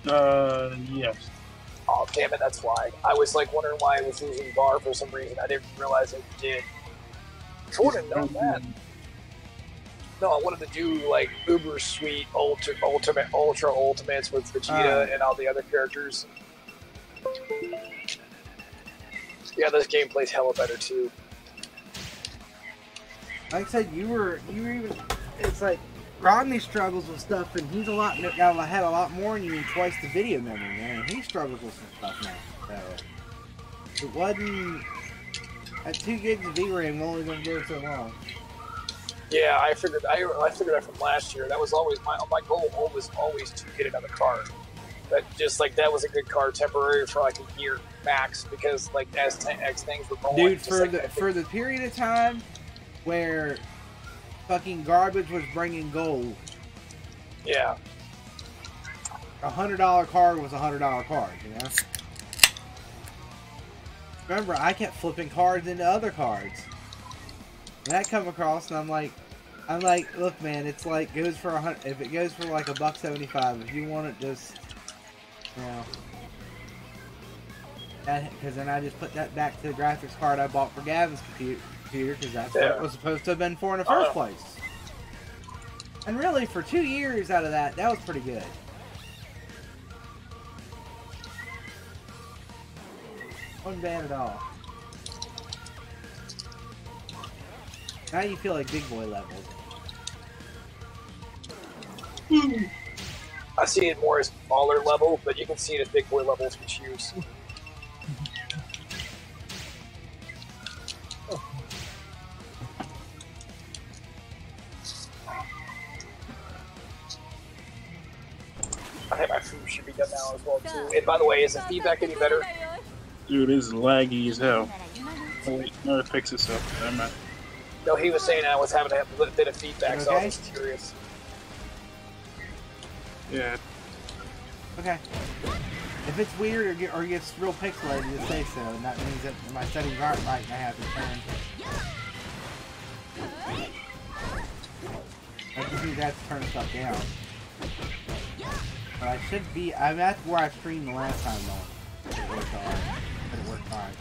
Yes. Oh, damn it, that's why. I was like wondering why I was losing bar for some reason. I didn't realize it did. I would have known that. No, I wanted to do like Uber Sweet Ultra Ultimates with Vegeta and all the other characters. Yeah, this game plays hella better too. Like I said, you were even. It's like Rodney struggles with stuff, and he's had a lot more than you and twice the video memory, man. He struggles with some stuff now. So it wasn't at 2 gigs of VRAM only going to go so long. Yeah, I figured that from last year. That was always my goal. Was always to get another card. But just like that was a good card temporary for like a year max because like as things were going. Dude, for the period of time where fucking garbage was bringing gold. Yeah. $100 card was $100 card, you know? Remember, I kept flipping cards into other cards. And I come across and I'm like, look man, it's like goes for if it goes for like $1.75, if you want it, just you know. Because then I just put that back to the graphics card I bought for Gavin's computer because that's what it was supposed to have been for in the first place. And really, for 2 years out of that was pretty good. Wasn't bad at all. Now you feel like big boy levels. I see it more as baller level, but you can see it as big boy level if you choose. I think my food should be done now as well too. And by the way, is the feedback any better? Dude, it's laggy as hell. Oh wait, no, it fixes itself. Never mind. No, he was saying I was having a bit of feedback, so I was just curious. Yeah. Okay. If it's weird or gets real pixelated, just say so, and that means that my settings aren't right and I have to turn. That just means I have to turn stuff down. But I should be. I'm at where I streamed the last time though. It worked alright. It worked fine.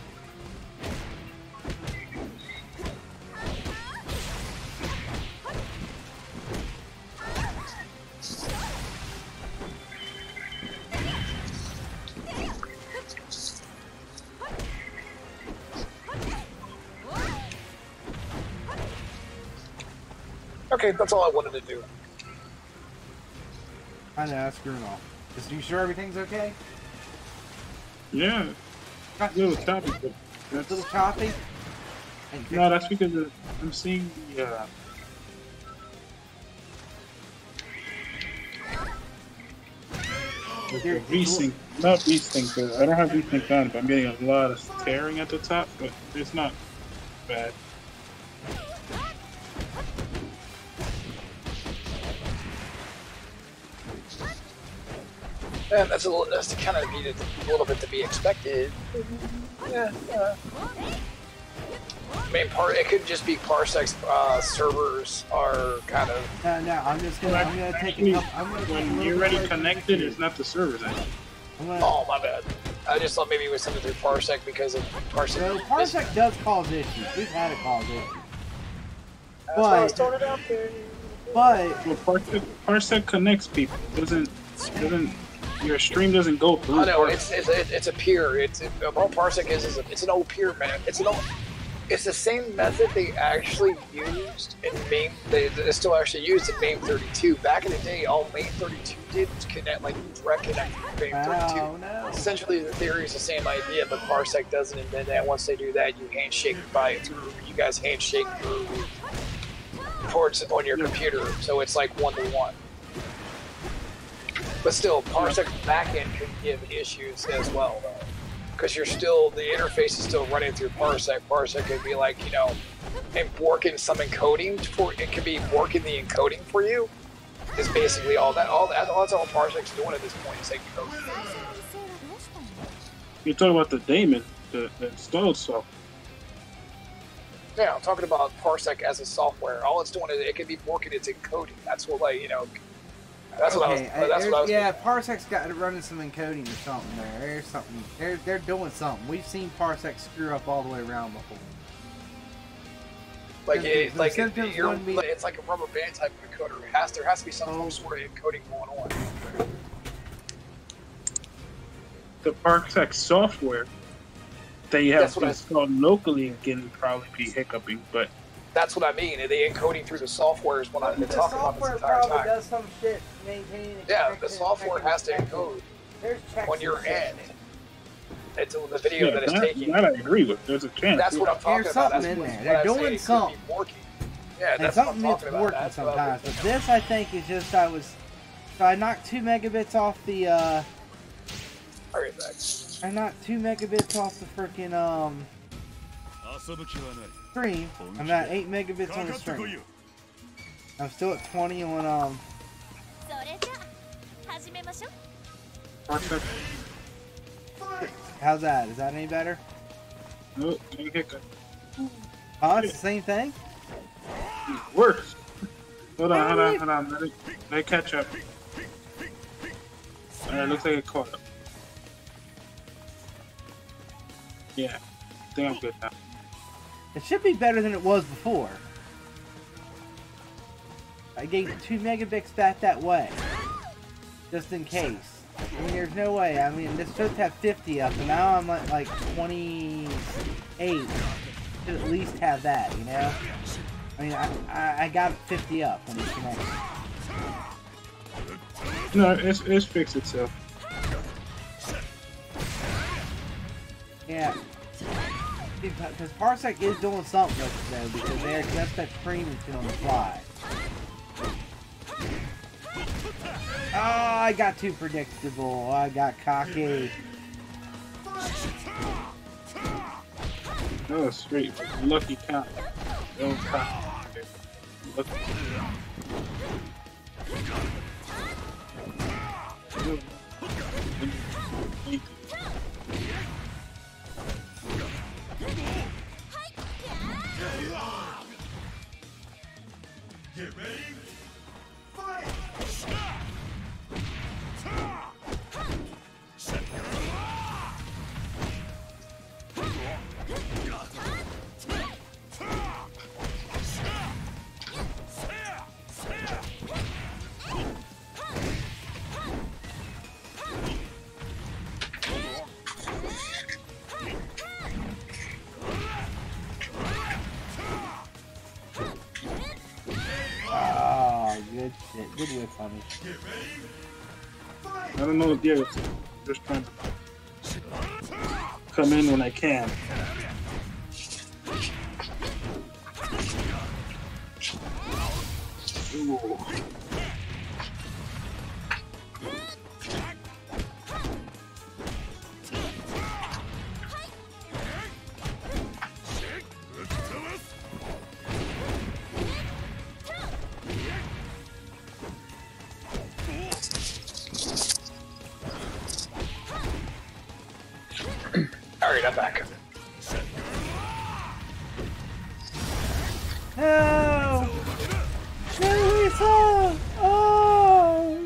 Okay, that's all I wanted to do. I know, that's screwing off. Are you sure everything's okay? Yeah. A little choppy, but that's a little choppy? No, that's because I'm seeing the VSync, not VSync, but I don't have VSync on, but I'm getting a lot of tearing at the top, but it's not bad. Yeah, that's kind of needed a little bit to be expected. Yeah. I mean, it could just be Parsec's servers are kind of. No, I'm gonna take it. When you're already connected, it's not the servers anymore. Oh, my bad. I just thought maybe it was something through Parsec because of Parsec. No, Parsec does cause issues. We've had it cause issues. That's why I started out there. But well, Parsec connects people. Doesn't your stream doesn't go through. I know it's a peer. All Parsec is it's an old peer man. It's the same method they actually used in MAME. They still actually used in MAME 32. Back in the day, all MAME 32 did was connect, like direct connect to MAME 32. No. Essentially, the theory is the same idea, but Parsec doesn't. And then once they do that, you handshake through. You guys handshake through ports on your computer, so it's like 1-to-1. But still, Parsec backend could give issues as well, though. Because the interface is still running through Parsec. Parsec could be like, and working some encoding it could be working the encoding for you. Is basically all that's all Parsec's doing at this point is encoding. You're talking about the daemon, the installed software. Yeah, I'm talking about Parsec as a software. All it's doing is it can be working its encoding. That's what That's what I was. Okay, That's what I was. yeah, Parsec's got running some encoding or something there. There's something. They're doing something. We've seen Parsec screw up all the way around before. Like The symptoms wouldn't be- it's like a rubber band type of encoder. There has to be some sort of encoding going on. The Parsec software that you have installed locally can probably be hiccuping, but that's what I mean. The encoding through the software is what I've been talking about this entire time. The software probably does some shit maintaining. Yeah, the software has to encode on your end. It's the video that it's taking. That I agree with. There's a chance. That's what I'm talking There's about. something in there. They're doing something. Yeah, and that's something what I'm that's talking about. working That's sometimes. But this, I think, is just I knocked 2 megabits off the. Alright, back. I knocked 2 megabits off the freaking stream. I'm at 8 megabits on the stream. I'm still at 20 on How's that? Is that any better? Nope, no hiccup. Oh, it's the same thing? Worse. Hold on. Let it catch up. Alright, looks like it caught up. Yeah, I think I'm good now. It should be better than it was before. I gave 2 megabits back that way. Just in case. I mean, there's no way. I mean, this should have 50 up, and now I'm at like 28. Should at least have that, you know? I mean, I got 50 up when it's connected. No, it's fixed itself. Yeah. Because Parsec is doing something with it, though, because they adjust that streaming shit on the fly. Oh, I got too predictable. I got cocky. Oh, straight. Lucky count. No count. Lucky. Get ready. Fight! Good shit. Good whip on me. I don't know what the other thing. I'm just trying to come in when I can. Ooh. Alright, I'm back. No! No, Lisa! Oh,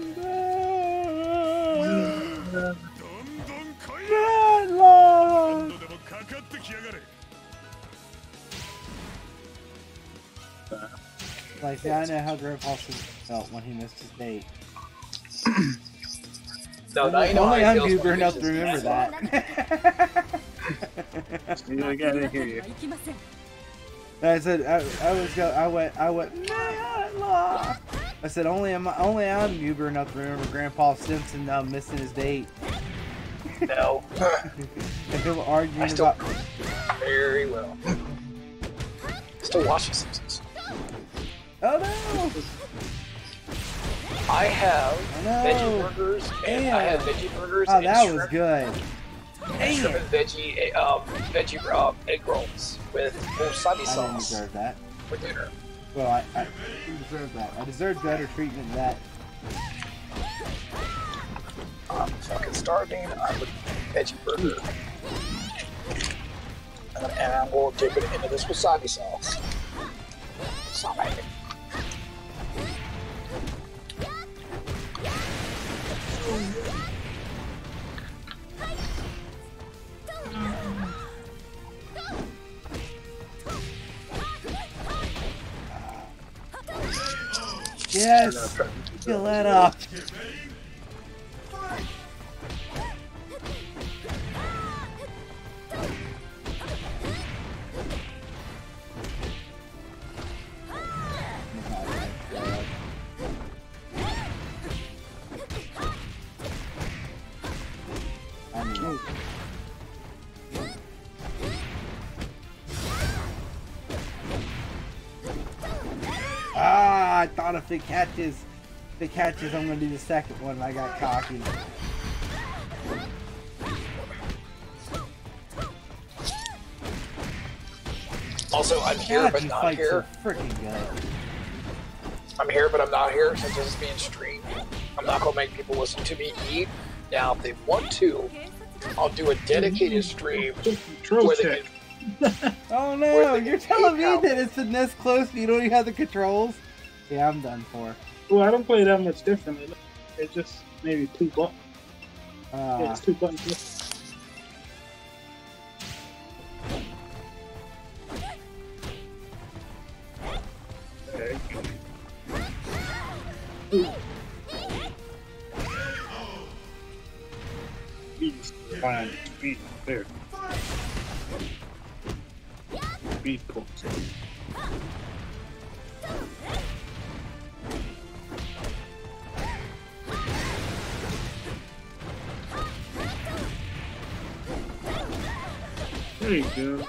no! Good Lord! Like, I know how Grandpa felt when he missed his date. No, now you know Only how I'm he feels goober when he enough to misses remember his that. I gotta hear you. I said I went Matlock. I said only I'm goober enough to remember Grandpa Simpson missing his date. No. And people arguing about very well. Still watch The Simpsons. Oh no! I have veggie burgers and I have veggie burgers Oh, and that shrimp, was good. shrimp and veggie egg rolls with wasabi I didn't sauce deserve that. for dinner. Well, I didn't deserve that. I deserved better treatment than that. I'm fucking starving. I would veggie burger. And I will dip it into this wasabi sauce. Wasabi. Yes! Fill that up! Get ready. Fight. Ah, I thought if it catches, I'm gonna do the second one. And I got cocky. Also, I'm here God, but you not fight here. so freaking good. I'm here but I'm not here since this is being streamed. I'm not gonna make people listen to me eat. Now, if they want to, I'll do a dedicated stream where they can. Oh Where no, they you're can telling me PayPal. that it's in this close and you don't even have the controls? Yeah, I'm done for. Well, I don't play that much differently. It's just maybe 2 buttons. Yeah, it's 2 buttons. There you go. Beast, fine. Beat, there. Beat points. There you go.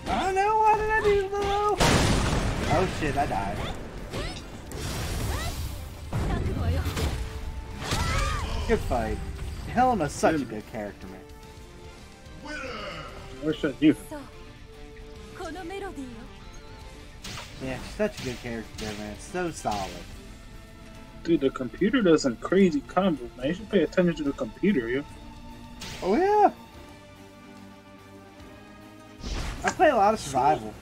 Oh no, why did I do low? Oh shit, I died. Good fight. Helena's such a good character, man. Where's that you? Yeah, she's such a good character, man. So solid. Dude, the computer does some crazy combos, man. You should pay attention to the computer, yo. Oh yeah. I play a lot of survival.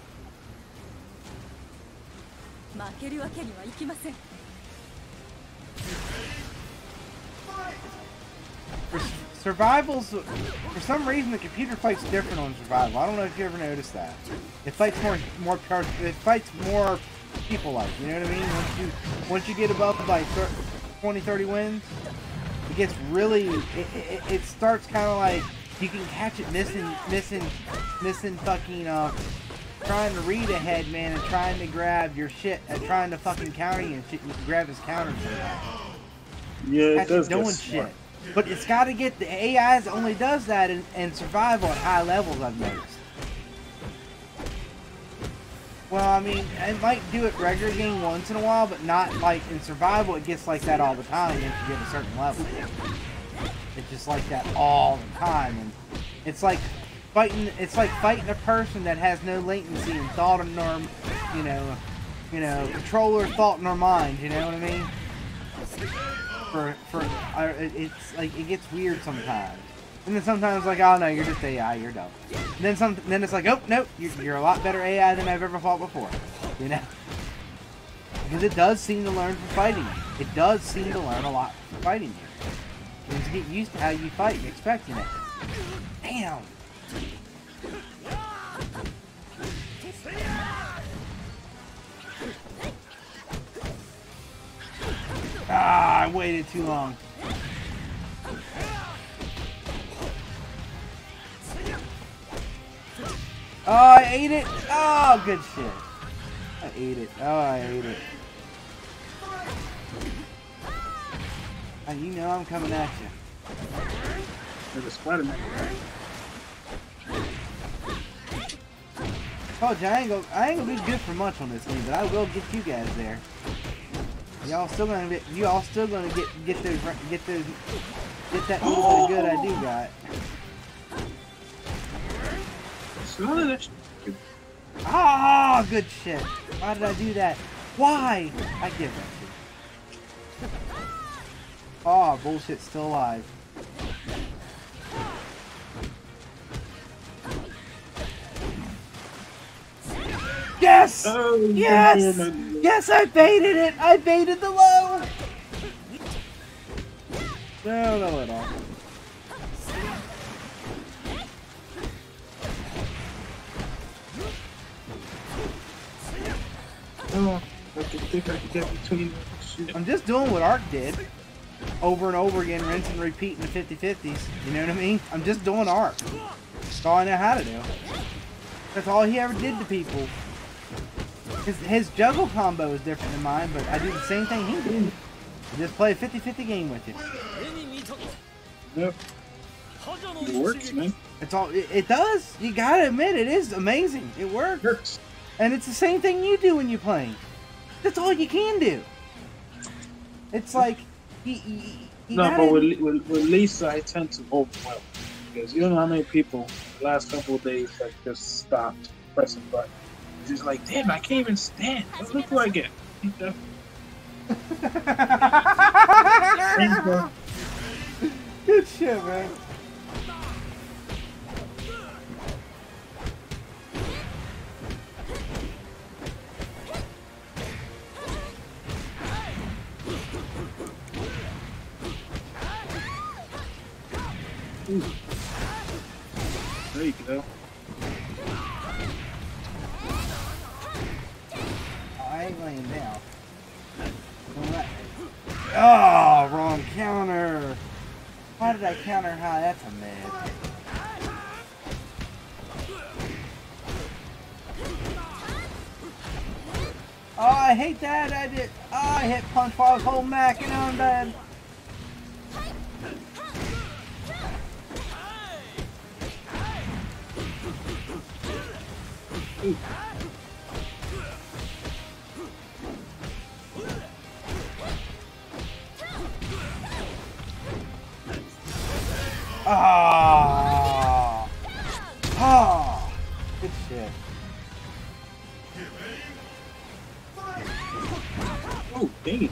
Survival's, for some reason, the computer fights different on survival. I don't know if you ever noticed that. It fights more people like. You know what I mean? Once you get above like 20, 30 wins, it gets really. It starts kind of like you can catch it missing fucking trying to read ahead, man, and trying to grab your shit and trying to fucking counter you and shit. You can grab his counter. Yeah, it Catch does it get doing smart. shit. But it's got to get the AIs only does that in survival at high levels. I've noticed. Well, I mean, it might do it regular game once in a while, but not like in survival. It gets like that all the time once you get a certain level. It's just like that all the time, and it's like fighting. It's like fighting a person that has no latency and thought in their, controller thought in their mind. You know what I mean? It's like it gets weird sometimes, and then sometimes like, oh no, you're just AI, you're dumb. And then it's like, oh nope, you're a lot better AI than I've ever fought before, you know? Because it does seem to learn from fighting. It does seem to learn a lot from fighting you. And to get used to how you fight and expecting it. Damn. Ah, I waited too long. Oh, I ate it. Oh, good shit. I ate it. Oh, I ate it. And you know I'm coming at you. There's a Spider-Man. Told you I ain't gonna be good for much on this game, but I will get you guys there. Y'all still gonna get that little bit of good I do got. None of that shit. Ah, good shit. Why did I do that? Why? I give that shit. Oh, bullshit's still alive. Yes! Oh, Yes! Yes, I baited it! I baited the low! No, at all. Oh, I think I can get between shit. I'm just doing what Ark did. Over and over again, rinse and repeat in the 50-50s. You know what I mean? I'm just doing Ark. That's all I know how to do. That's all he ever did to people. His juggle combo is different than mine, but I do the same thing he did. I just play a 50-50 game with you. Yep. It works, man. It's all it does. You gotta admit, it is amazing. It works. It works. And it's the same thing you do when you're playing. That's all you can do. It's like you No, gotta, but with Lisa, I tend to overwhelm because you don't know how many people the last couple of days have just stopped pressing buttons. It's just like, damn, I can't even stand. Look who I get. Good shit, man. Ooh. There you go. Oh, I ain't laying down. Oh, wrong counter. Why did I counter high? That's a mess. Oh, I hate that. I hit punch while I was holding back and I'm dead. Ooh. Ah! Ah! Good shit. Oh, dang it.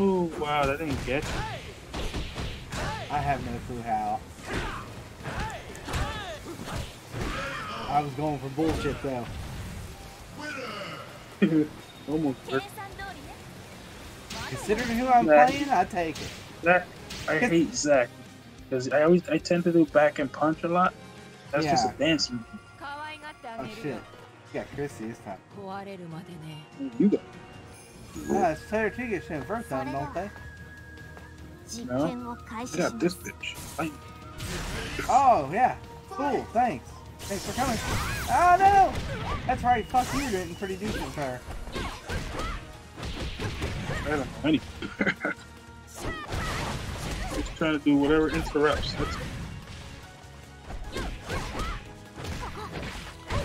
Oh, wow, that didn't get you. I have no clue how. I was going for bullshit though. Almost worked. Considering who I'm Zach. playing, I take it. Zach, I hate Zach because I tend to do back and punch a lot. That's just a Yeah. dance move. Oh shit. You got Chrissy this time. You got Ah, Player 2 gets in first time, don't they? no. I got this bitch. Fight. Oh, yeah. Cool, thanks. Thanks for coming. Oh no! That's right, fuck you, you're doing pretty decent with her. I don't know anything. Just trying to do whatever interrupts. That's it.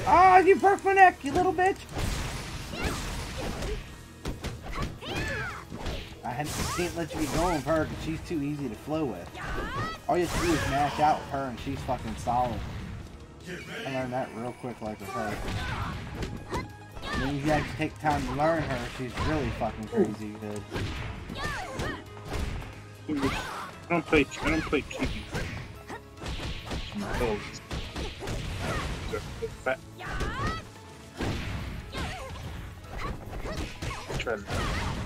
Ah, you broke my neck, you little bitch! I can't let you get going with her because she's too easy to flow with. All you have to do is mash out with her and she's fucking solid. I learned that real quick like with her. And then you have to take time to learn her, she's really fucking crazy good. I don't play cheating. Oh, fat.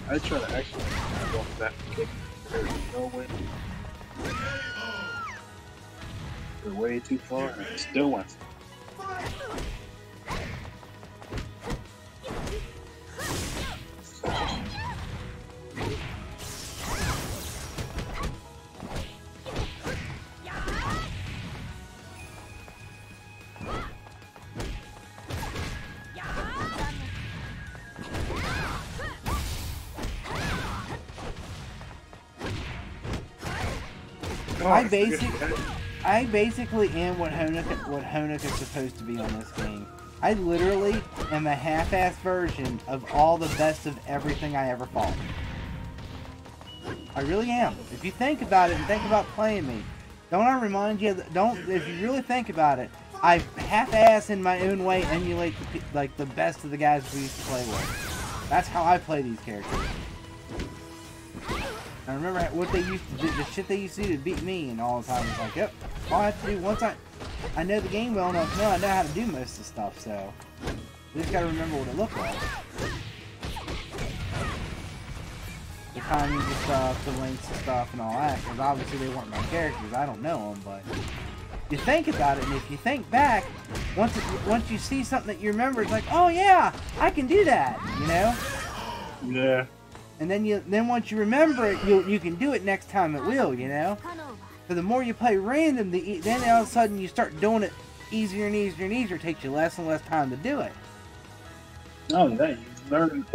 I try to actually go for that kick. There's no way. They're way too far and it still went. I basically am what Honoka is supposed to be on this game. I literally am a half-assed version of all the best of everything I ever fought. I really am. If you think about it and think about playing me, don't I remind you? If you really think about it, I half-ass in my own way emulate the best of the guys we used to play with. That's how I play these characters. I remember what they used to do, the shit they used to do to beat me, and all the time it's like, yep, all I have to do once I know the game well enough, now I know how to do most of the stuff, so we just gotta remember what it looked like. The timing and stuff, the links and stuff, and all that, because obviously they weren't my characters, I don't know them, but you think about it, and if you think back, once you see something that you remember, it's like, oh yeah, I can do that, you know? Yeah. And then once you remember it, you can do it next time it will, you know? So the more you play random, then all of a sudden you start doing it easier and easier and easier. It takes you less and less time to do it. Oh, yeah, you learn.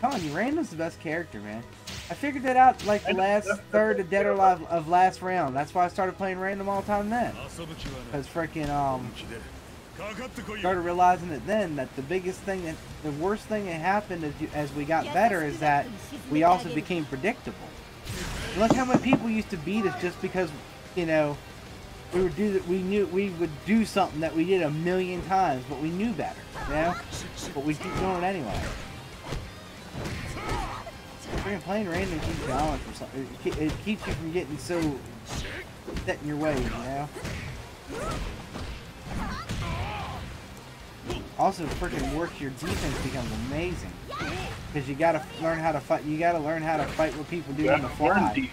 Come on, you random's the best character, man. I figured that out like the last third of Dead or Alive of last round. That's why I started playing random all the time then. Because freaking started realizing it then that the biggest thing, the worst thing that happened as we got better is that we also became predictable. Look how many people used to beat us just because, you know, we knew we would do something that we did a million times, but we knew better, you know? But we keep doing it anyway. Freaking playing random keeps you going for something. It keeps you from getting so set in your ways, you know? Also, freaking works your defense becomes amazing because you gotta learn how to fight. You gotta learn how to fight what people do on the fly.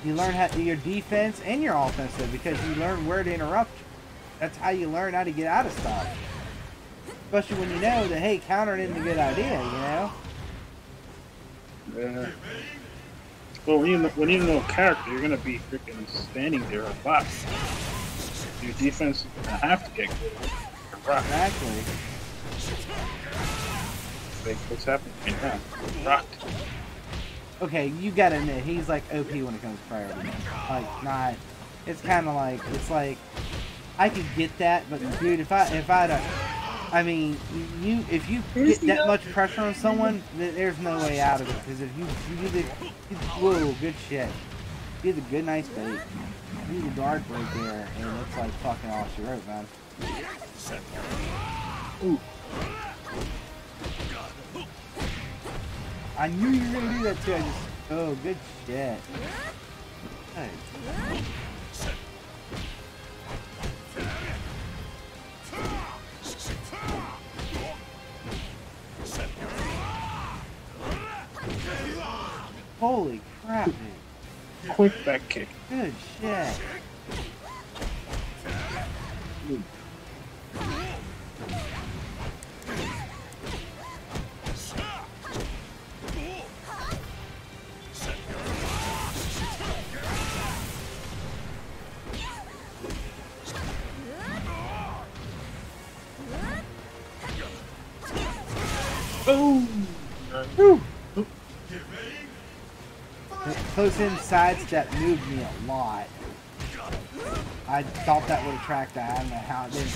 You learn how your defense and your offensive because you learn where to interrupt you. That's how you learn how to get out of stuff. Especially when you know that hey, countering isn't a good idea. You know. Yeah. Well, when you know character, you're gonna be freaking standing there a lot. Your defense is gonna have to get good. Exactly. Like what's happening right now? Rocked. Okay, you gotta admit he's like OP when it comes to priority. Like not. It's kind of like I could get that, but dude, if you get that much pressure on someone, there's no way out of it. Because if you do the whoa, good shit. You do the good nice bait. You do the guard break there, and it's like fucking off your rope, man. Ooh. I knew you were gonna do that too. Oh, good shit. Hey. Holy crap, dude. Quick back kick. Good shit. Ooh. Boom! Whew. Close in sidestep moved me a lot. I thought that would attract that. I don't know how it didn't.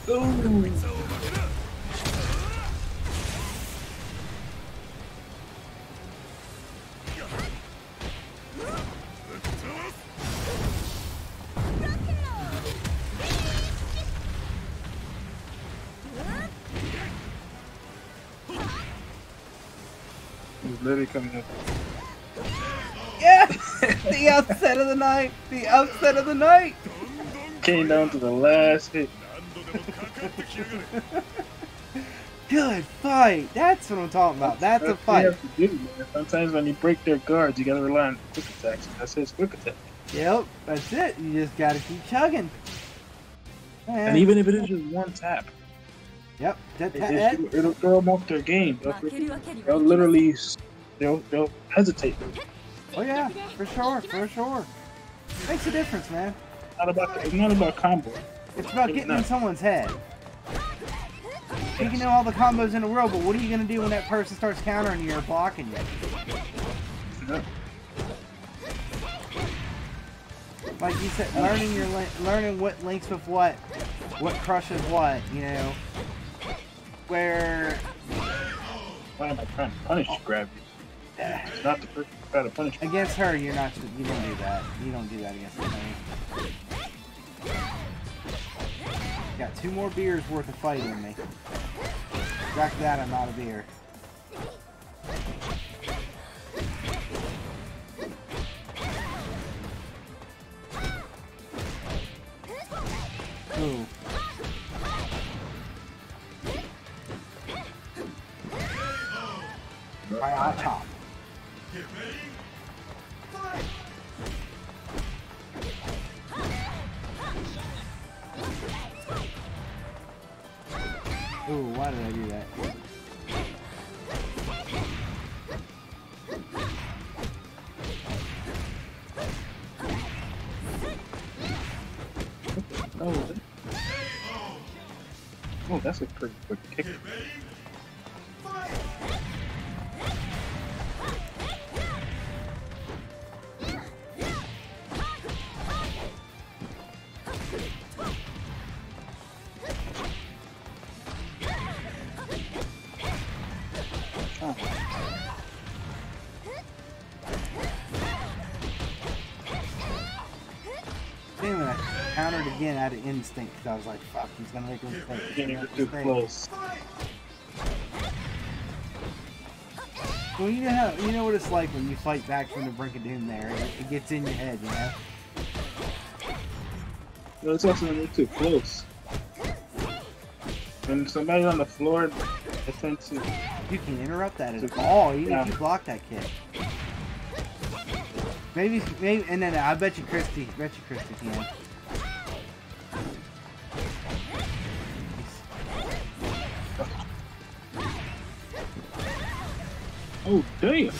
Boom! He's literally coming up. Yeah! The upset of the night! The upset of the night! Came down to the last hit. Good fight! That's what I'm talking about. That's a fight. What you have to do, man. Sometimes when you break their guards, you gotta rely on quick attacks. That's his quick attack. Yep, that's it. You just gotta keep chugging. And even if it is just one tap, yep, it'll throw them off their game. They'll literally, they'll hesitate. Oh yeah, for sure, for sure. Makes a difference, man. It's not about combo. It's about getting in someone's head. You can know all the combos in the world, but what are you gonna do when that person starts countering you or blocking you? Yeah. Like you said, learning what links with what crushes what, you know. Where Why am I trying to punish grab you? It's not the person who try to punish me. against her, you don't do that. You don't do that against her. 2 more beers worth of fight in me. After that, I'm out of beer. Ooh. Alright, I'll chop. Get ready. Fight. Ooh, why did I do that? Oh, that's a pretty quick kick. Get ready. Fight. Oh. Damn it, I countered again out of instinct because I was like, fuck, he's gonna make a mistake. He's Getting gonna make a too mistake. close. Fight. Well, you know what it's like when you fight back from the brink of doom there. It gets in your head, you know? No, it's also when you're too close. When somebody's on the floor, they tend to... You can interrupt that at all, even if you block that kick. Maybe, and then I bet you Christy can. Oh, damn!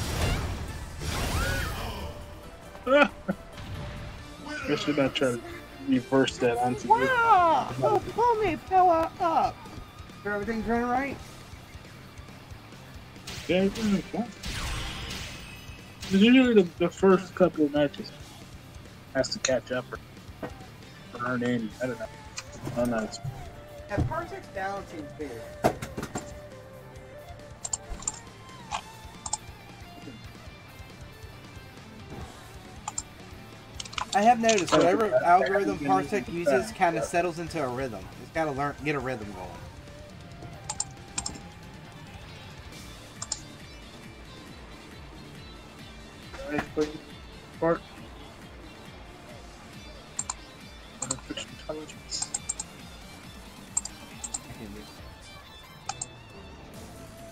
I should not try to reverse that onto you. Wow! Oh, pull me, fella up! Is everything going right? Yeah, everything's fine. Usually the first couple of matches has to catch up or earn in. I don't know. Oh, no, it's... Yeah, Parsec's down seems bigger. I have noticed whatever algorithm Parsec uses kind of settles into a rhythm. It's got to get a rhythm going. Part artificial intelligence.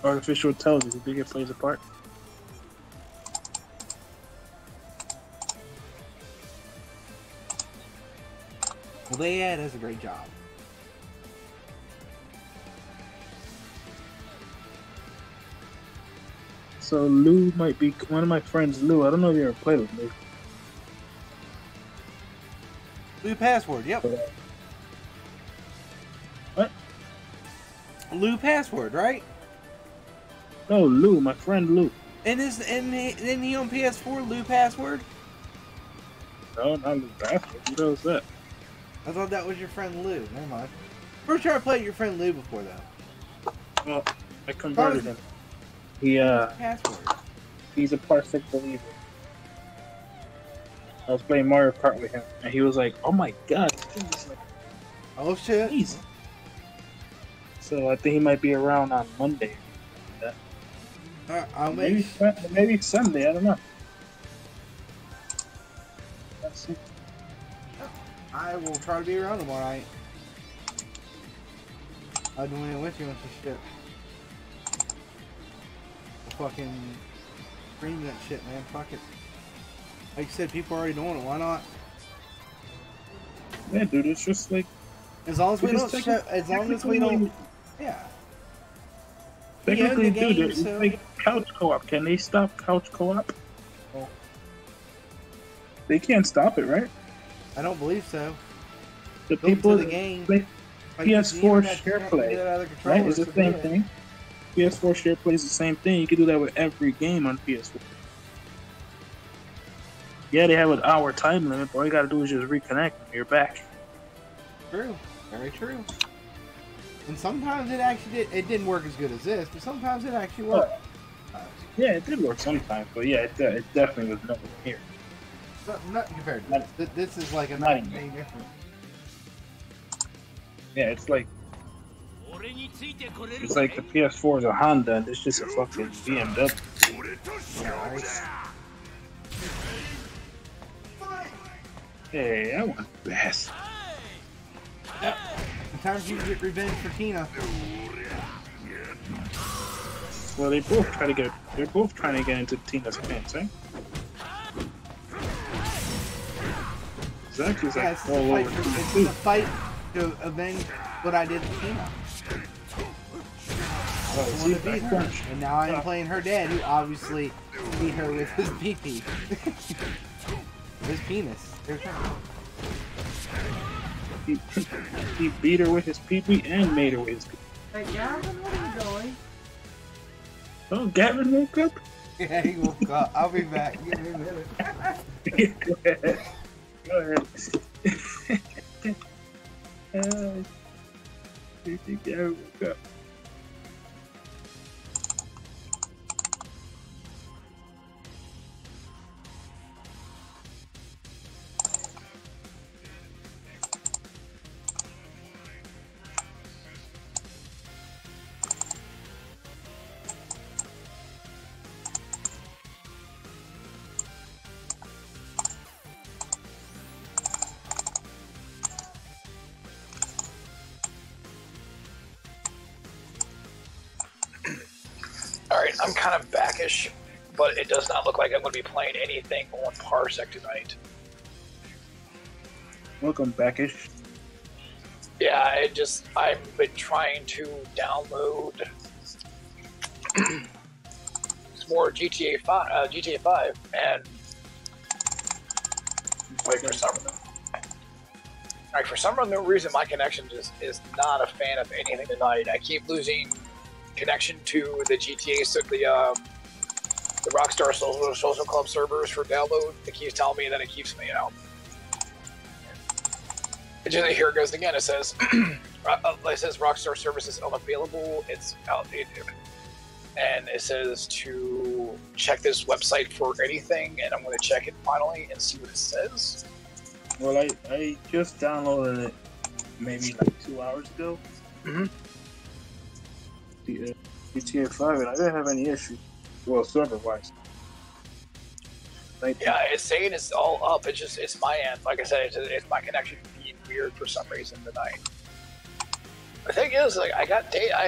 Artificial intelligence, you think it plays a part? Well, they does a great job. So Lou might be one of my friends. Lou, I don't know if you ever played with Lou. Lou Password, yep. What? Lou Password, right? No, Lou, my friend Lou. And isn't he on PS4, Lou Password? No, not Lou Bastard. Who knows that? I thought that was your friend Lou. Never mind. Pretty sure I played your friend Lou before, though. Well, I converted him. He Password. he's a Parsec believer. I was playing Mario Kart with him, and he was like, "Oh my god, this thing is like Oh shit. easy." So I think he might be around on Monday. I'll Maybe make. maybe Sunday. I don't know. Let's see. I will try to be around tomorrow night. I'll do it with you on some shit. I'll fucking stream that shit, man. Fuck it. Like you said, people are already doing it. Why not? Yeah, dude, it's just like As long as we don't. As long as we don't. Yeah. technically, the game, dude, it's so- like couch co-op. Can they stop couch co-op? Oh. They can't stop it, right? I don't believe so. The Built into people the game. play Like, use the PS4 internet, share you play, get other right? controllers It's the to do same it. thing. PS4 share play is the same thing. You can do that with every game on PS4. Yeah, they have an hour time limit, but all you gotta do is just reconnect and you're back. True. Very true. And sometimes it didn't work as good as this, but sometimes it actually worked. Yeah, it did work sometimes, but yeah, it definitely was nowhere near. Not compared to this. This is like a Not night and day difference. Yeah, it's like the PS4 is a Honda, and it's just a fucking BMW. Hey, I want the best. Sometimes you get revenge for Tina. Well, they're both trying to get into Tina's pants, eh? Zack is Yeah, like all over it's a fight to avenge what I did to Tina. Oh, I want to beat her, and now I'm playing her dad, who obviously beat her with his pee-pee. His penis. There's her. He beat her with his pee-pee and made her with his pee-pee. Hey, Gavin, where are you going? Oh, Gavin woke up? Yeah, he woke up. I'll be back. Give me a minute. Go ahead. Go ahead. Gavin woke up. Alright, I'm kind of backish, but it does not look like I'm going to be playing anything on Parsec tonight. Welcome backish. Yeah, I've been trying to download some more GTA 5, and for some unknown reason, my connection just is not a fan of anything tonight. I keep losing connection to the GTA, so the Rockstar Social Club servers for download. It keeps telling me that it keeps me out. Here it goes again. It says Rockstar services unavailable. It's outdated, and it says to check this website for anything. And I'm going to check it finally and see what it says. Well, I just downloaded it maybe like 2 hours ago. Mm-hmm. The GTA 5, and I didn't have any issue. Well, server-wise. Yeah, it's saying it's all up. It's my end. Like I said, it's my connection being weird for some reason tonight. The thing is, like, I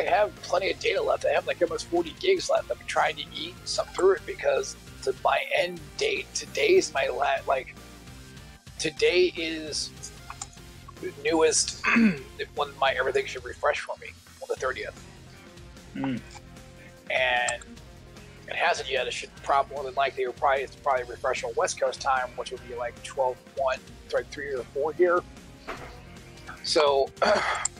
have plenty of data left. I have like almost 40 gigs left. I'm trying to eat some through it because my end date. Today's my today is the newest when my everything should refresh for me on the 30th. Mm. And it hasn't yet. It should probably more than likely it's probably refresh on West Coast time, which would be like 12/1, like 3 or 4 here. So,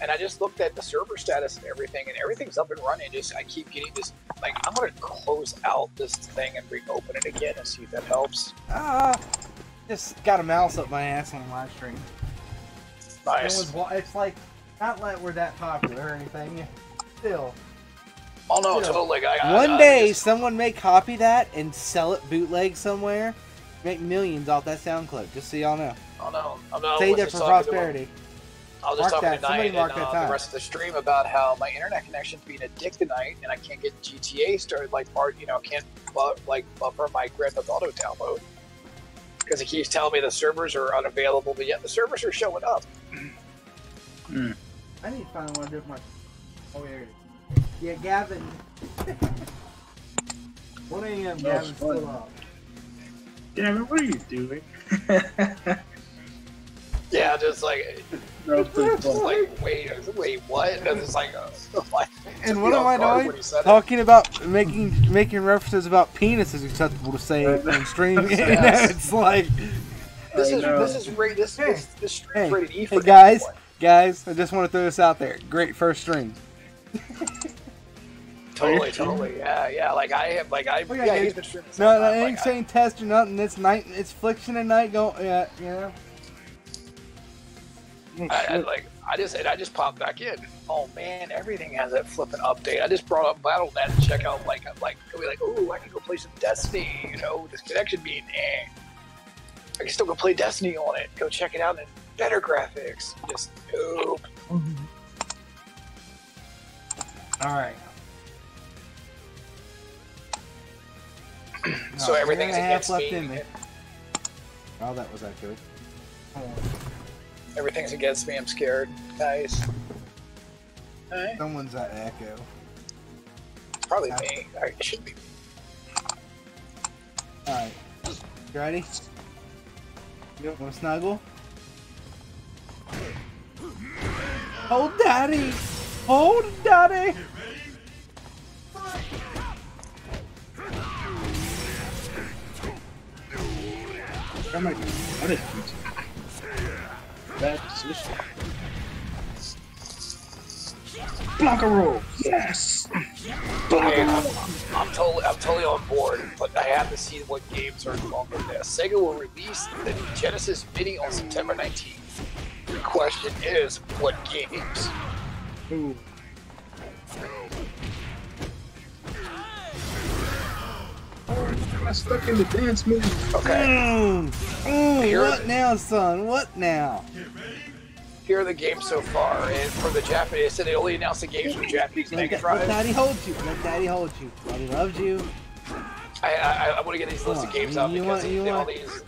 and I just looked at the server status and everything's up and running. I keep getting this, like, I'm gonna close out this thing and reopen it again and see if that helps. Just got a mouse up my ass on live stream. Nice. It's like, not like we're that popular or anything. Still. Oh no, totally. One day, someone may copy that and sell it bootleg somewhere, make millions off that sound clip. Just so y'all know. Oh no. Save that for prosperity. I was just talking to Knyte and the rest of the stream about how my internet connection's being a dick tonight, and I can't get GTA started. Can't buffer my Grand Theft Auto download because it keeps telling me the servers are unavailable, but yet the servers are showing up. Mm. I need to find one to do my. Oh, here it is. Yeah, Gavin. 1 a.m. Gavin's still up. Gavin, what are you doing? Yeah, just like, wait, what? And it's like, and what am I doing? Talking about making references about penis is acceptable to say on stream. It's like this is rated rated E for guys, I just want to throw this out there. Great first stream. Totally, yeah. He's been streaming. No, I ain't saying test or nothing. It's night. It's Fliction and Knyte going. Yeah. I just popped back in. Oh man, everything has that flipping update. I just brought up Battle.net to check out ooh, I can go play some Destiny. This connection being I can still go play Destiny on it. Go check it out in better graphics. Just nope. Alright. So everything's against left me. in me. Oh, that was that good. Everything's against me. I'm scared, guys. Alright. Someone's at Echo. It's probably me. It should be me. Alright. You ready? You wanna snuggle? Hold daddy! Hold daddy! I'm like, what is it? Bad position. Block a roll. Yes. Okay, I'm totally on board, but I have to see what games are involved in this. Sega will release the Genesis Mini on September 19th. The question is, what games? Ooh. I'm stuck in the dance move. Okay. What now, son? What now? Here are the games so far, and for the Japanese, it said they only announced the games for Japanese Mega Let Drive. daddy hold you. Let daddy hold you. Daddy loves you. I want to get these lists of games out because you all want these.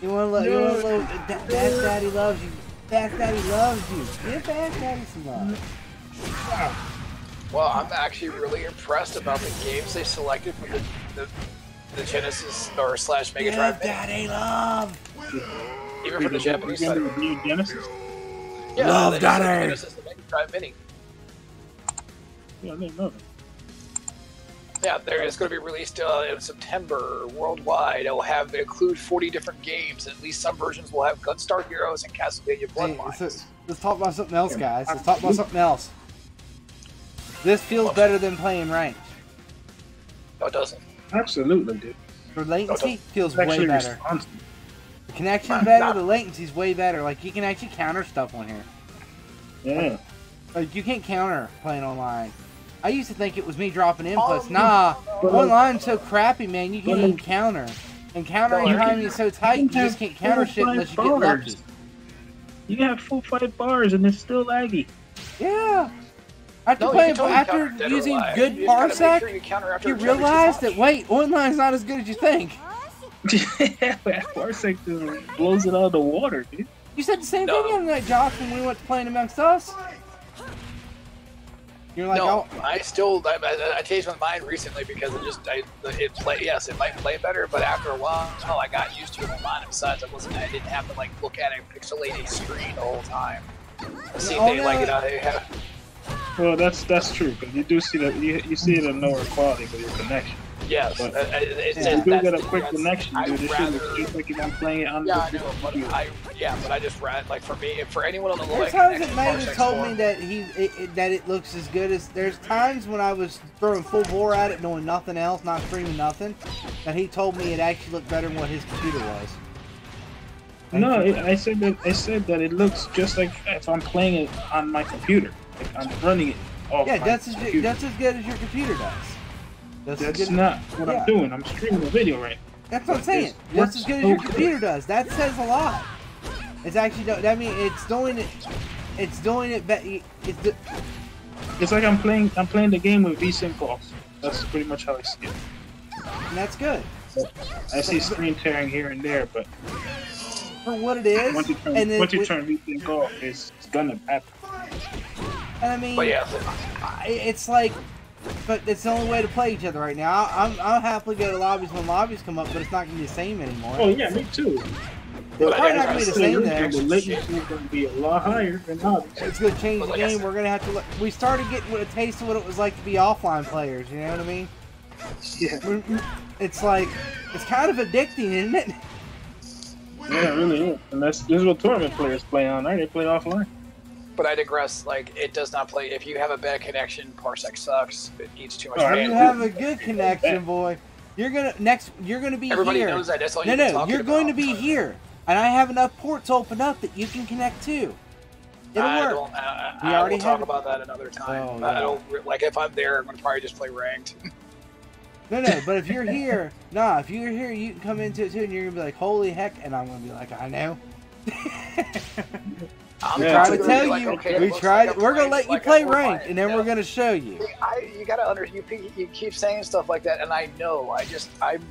Back daddy loves you. Back daddy loves you. Give back daddy some love. Well, I'm actually really impressed about the games they selected for the Genesis or / Mega Drive. Give daddy love. Even for the Japanese side. New Genesis? Yeah, Love they just said daddy. Genesis and Mega Drive Mini. Yeah, I didn't know that. Yeah, it's going to be released in September worldwide. It'll include 40 different games. At least some versions will have Gunstar Heroes and Castlevania Bloodlines. Hey, let's talk about something else, guys. Let's talk about something else. This feels better than playing ranked. No, it doesn't. Absolutely, dude. For latency, feels It's way actually better. responsive. The connection's better, the latency's way better. Like, you can actually counter stuff on here. Yeah. Like, you can't counter playing online. I used to think it was me dropping inputs. Nah, online's so crappy, man, you can't even counter. And countering timing is so tight, you just can't counter shit unless you get lucky. You can have full 5 bars and it's still laggy. Yeah. After using good parsec, you realize that, wait, online's not as good as you think. Yeah, parsec just blows it out of the water, dude. You said the same thing the other night, Josh, when we went to playing amongst us. You're like, no, oh. I changed my mind recently because it might play better, but after a while, I got used to it online. Besides, I didn't have to like look at a pixelated screen the whole time. See if they like it out there. Well, that's true, because you do see that you see it in lower quality with your connection. Yes, but you do get a quick connection, dude. This shit looks just like if I'm playing it on the computer. But I just rather, like, for anyone on the low there's times that Matt has told me that that it looks as good as. There's times when I was throwing full bore at it, knowing nothing else, not streaming nothing, that he told me it actually looked better than what his computer was. No, I said that it looks just like if I'm playing it on my computer. Like I'm running it off. Yeah, that's as good as your computer does. That's not what I'm doing. I'm streaming a video right now. That's what I'm saying. Just as good as your computer does. That says a lot. It's actually. I mean, it's doing it. It's doing it. It's like I'm playing the game with VSync off. That's pretty much how I see it. And that's good. I see screen tearing here and there, but for what it is, once you turn VSync off, it's gonna happen. And I mean, but yeah, it's like, but it's the only way to play each other right now. I'll happily go to lobbies when lobbies come up, but it's not gonna be the same anymore. Oh yeah, me too. It's probably not gonna be the same there. The latency is gonna be a lot higher than hobbies. It's gonna change the game. We're gonna have to. We started getting a taste of what it was like to be offline players. You know what I mean? Yeah. It's like, it's kind of addicting, isn't it? Yeah, it really is. And this is what tournament players play on, right? They play offline. But I digress. Like, it does not play. If you have a bad connection, parsec sucks. It eats too much. If you have a good connection, boy, you're gonna be Everybody here. knows that. That's all no, you're going to be about. here, and I have enough ports open up that you can connect to. It'll work. I will talk about that another time. Oh, yeah. I don't like if I'm there. I'm gonna probably just play ranked. No, but if you're here, if you're here, you can come into it too, and you're gonna be like, "Holy heck!" And I'm gonna be like, "I know." I'm Yeah. Trying to gonna tell be like, you, okay, it we looks tried. like a We're gonna place let you like play a wood ranked, mine. and then No. we're gonna show you. You gotta you keep saying stuff like that, and I know. I'm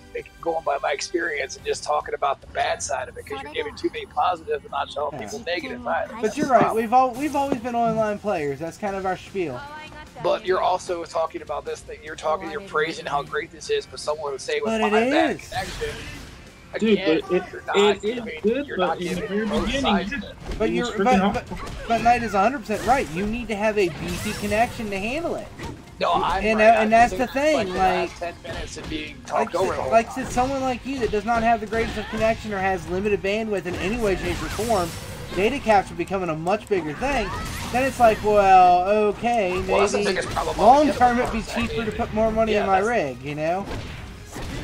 going by my experience and just talking about the bad side of it because you're giving too many positives and not telling Yeah. people negative items. But you're right. We've always been online players. That's kind of our spiel. But you're also talking about this thing. You're praising how great this is, but someone would say with But my it bad is. connection. Dude, Again, but it is good, you're but not in the giving very both beginning, sides of yes. it. But It was you're freaking but Knight is 100% right. You need to have a beefy connection to handle it. No, I'm And, right. and that's the Like thing. the Like, last 10 minutes of being like, talked over the whole like time. someone like you that does not have the greatest of connection or has limited bandwidth in any way, shape, or form, data caps are becoming a much bigger thing. Then it's like, well, okay, Well, that's the maybe biggest problem long term altogether, it'd be I mean, cheaper to put more money yeah, in my that's- rig, you know?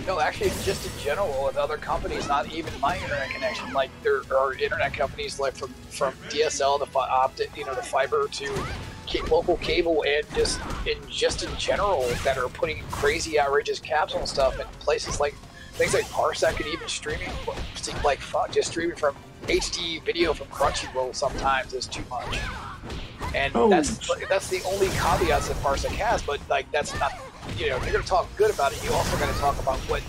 No, actually, just in general with other companies, not even my internet connection. Like there are internet companies like from DSL to optic, the fiber to local cable, and just in general that are putting crazy outrageous caps on stuff in places like things like Parsec and even streaming. Like just streaming from HD video from Crunchyroll sometimes is too much. And that's the only caveats that Parsec has, but like that's not. If you're going to talk good about it, you also got to talk about what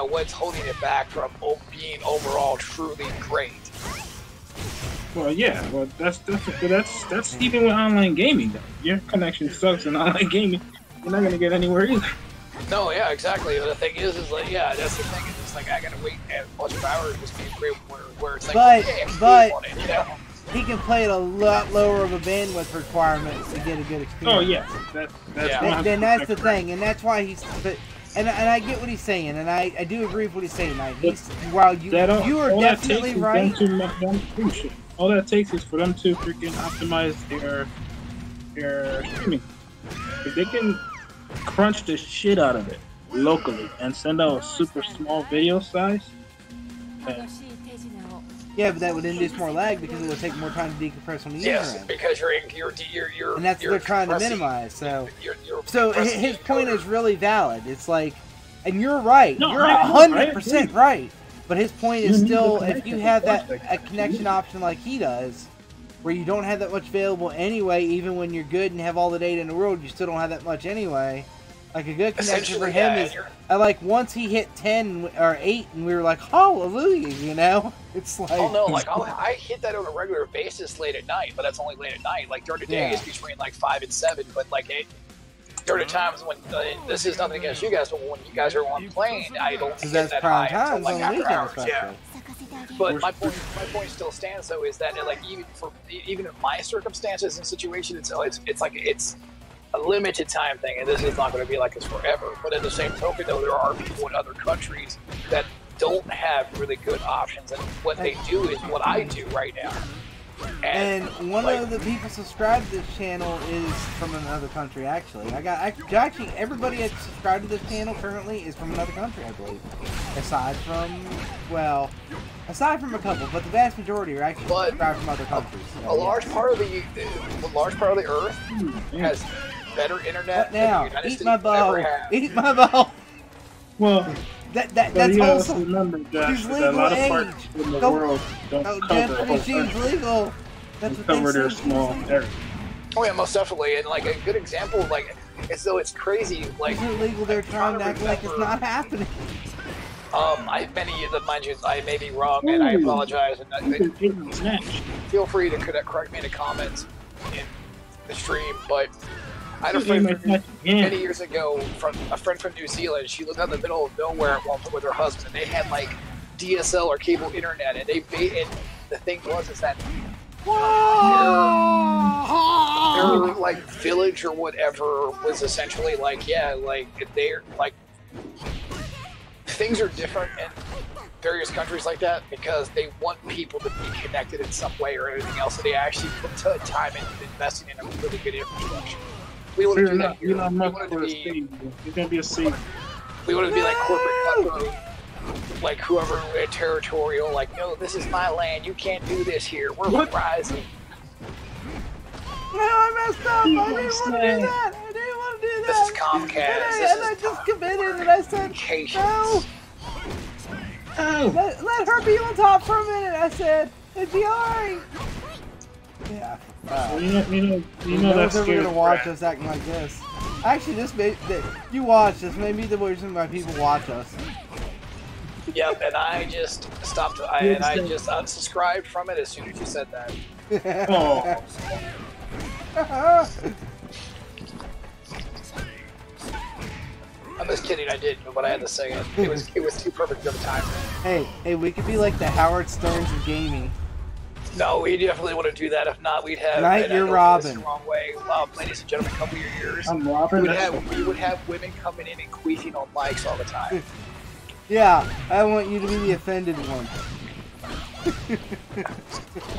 what's holding it back from being overall truly great. Well, yeah. Well, that's even with online gaming though. Your connection sucks in online gaming. You're not gonna get anywhere either. No, yeah, exactly. The thing is like, yeah, that's the thing. It's like I got to wait a bunch of hours to be great where it's like, But on it, he can play at a lot lower of a bandwidth requirement to get a good experience. Oh yeah, that's Then that's the thing, and that's why he's. But, and I get what he's saying, and I do agree with what he's saying. Like, while you are definitely right. All that takes is for them to freaking optimize their streaming. If they can crunch the shit out of it locally and send out a super small video size. Yeah, but that would induce more lag because it would take more time to decompress on the internet. Because you're and that's what they're trying to minimize. So his point is really valid. It's like, and you're right. No, you're 100% right. But his point is still, if you have a connection option like he does, where you don't have that much available anyway, even when you're good and have all the data in the world, you still don't have that much anyway. Like a good connection for him is, like once he hit 10 or 8, and we were like, hallelujah, you know? It's like, oh no, like I hit that on a regular basis late at night, but that's only late at night. Like during the day, it's between like 5 and 7. But like during the times when this is nothing against you guys, but when you guys are on plane, I don't hit that high until like after hours. Yeah. But my point still stands though, is that like even in my circumstances and situation, it's like it's a limited time thing, and this is not going to be like this forever. But at the same token, though, there are people in other countries that don't have really good options, and what they do is what I do right now. And one of the people subscribed to this channel is from another country. Actually, actually everybody that's subscribed to this channel currently is from another country, I believe. Aside from a couple, but the vast majority are actually subscribed from other countries. So, a large part of the Earth has better internet than the United States ever had. Eat my ball. Well, that's also remember, Josh, that a lot of parts in the world don't cover legal. That's what cover their small area. Oh yeah, most definitely. And like a good example, like as though it's crazy, like it's illegal. They're trying to act like it's not happening. I may be wrong, and I apologize. And feel free to correct me in the comments in the stream, but I had a friend many years ago, a friend from New Zealand. She lived out in the middle of nowhere at one point with her husband, and they had like DSL or cable internet, and and the thing is that their like village or whatever was essentially like, yeah, like they're like things are different in various countries like that because they want people to be connected in some way or anything else, so they actually put time into investing in a really good infrastructure. We want to do that here. We want to be, it's gonna be a scene. We want to be like corporate, like whoever territorial. Like, no, this is my land. You can't do this here. We're rising. No, I messed up. I didn't want to do that. I didn't want to do that. This is Comcast. And I just committed, and I said no. Let her be on top for a minute. I said, It'd be alright. Yeah. You know that's never scary. gonna watch us acting like this. Actually, you watch this. Maybe the reason why people watch us. Yep, and I just stopped. I just unsubscribed from it as soon as you said that. Oh. I'm just kidding. I did, but I had to say it. It was too perfect of a time. Hey, we could be like the Howard Sterns of gaming. No, we definitely want to do that. If not, we'd have. Knight, you're Robin. The wrong way. Ladies and gentlemen, come your ears. I'm Robin. We would have women coming in and queefing on mics all the time. Yeah, I want you to be the offended one.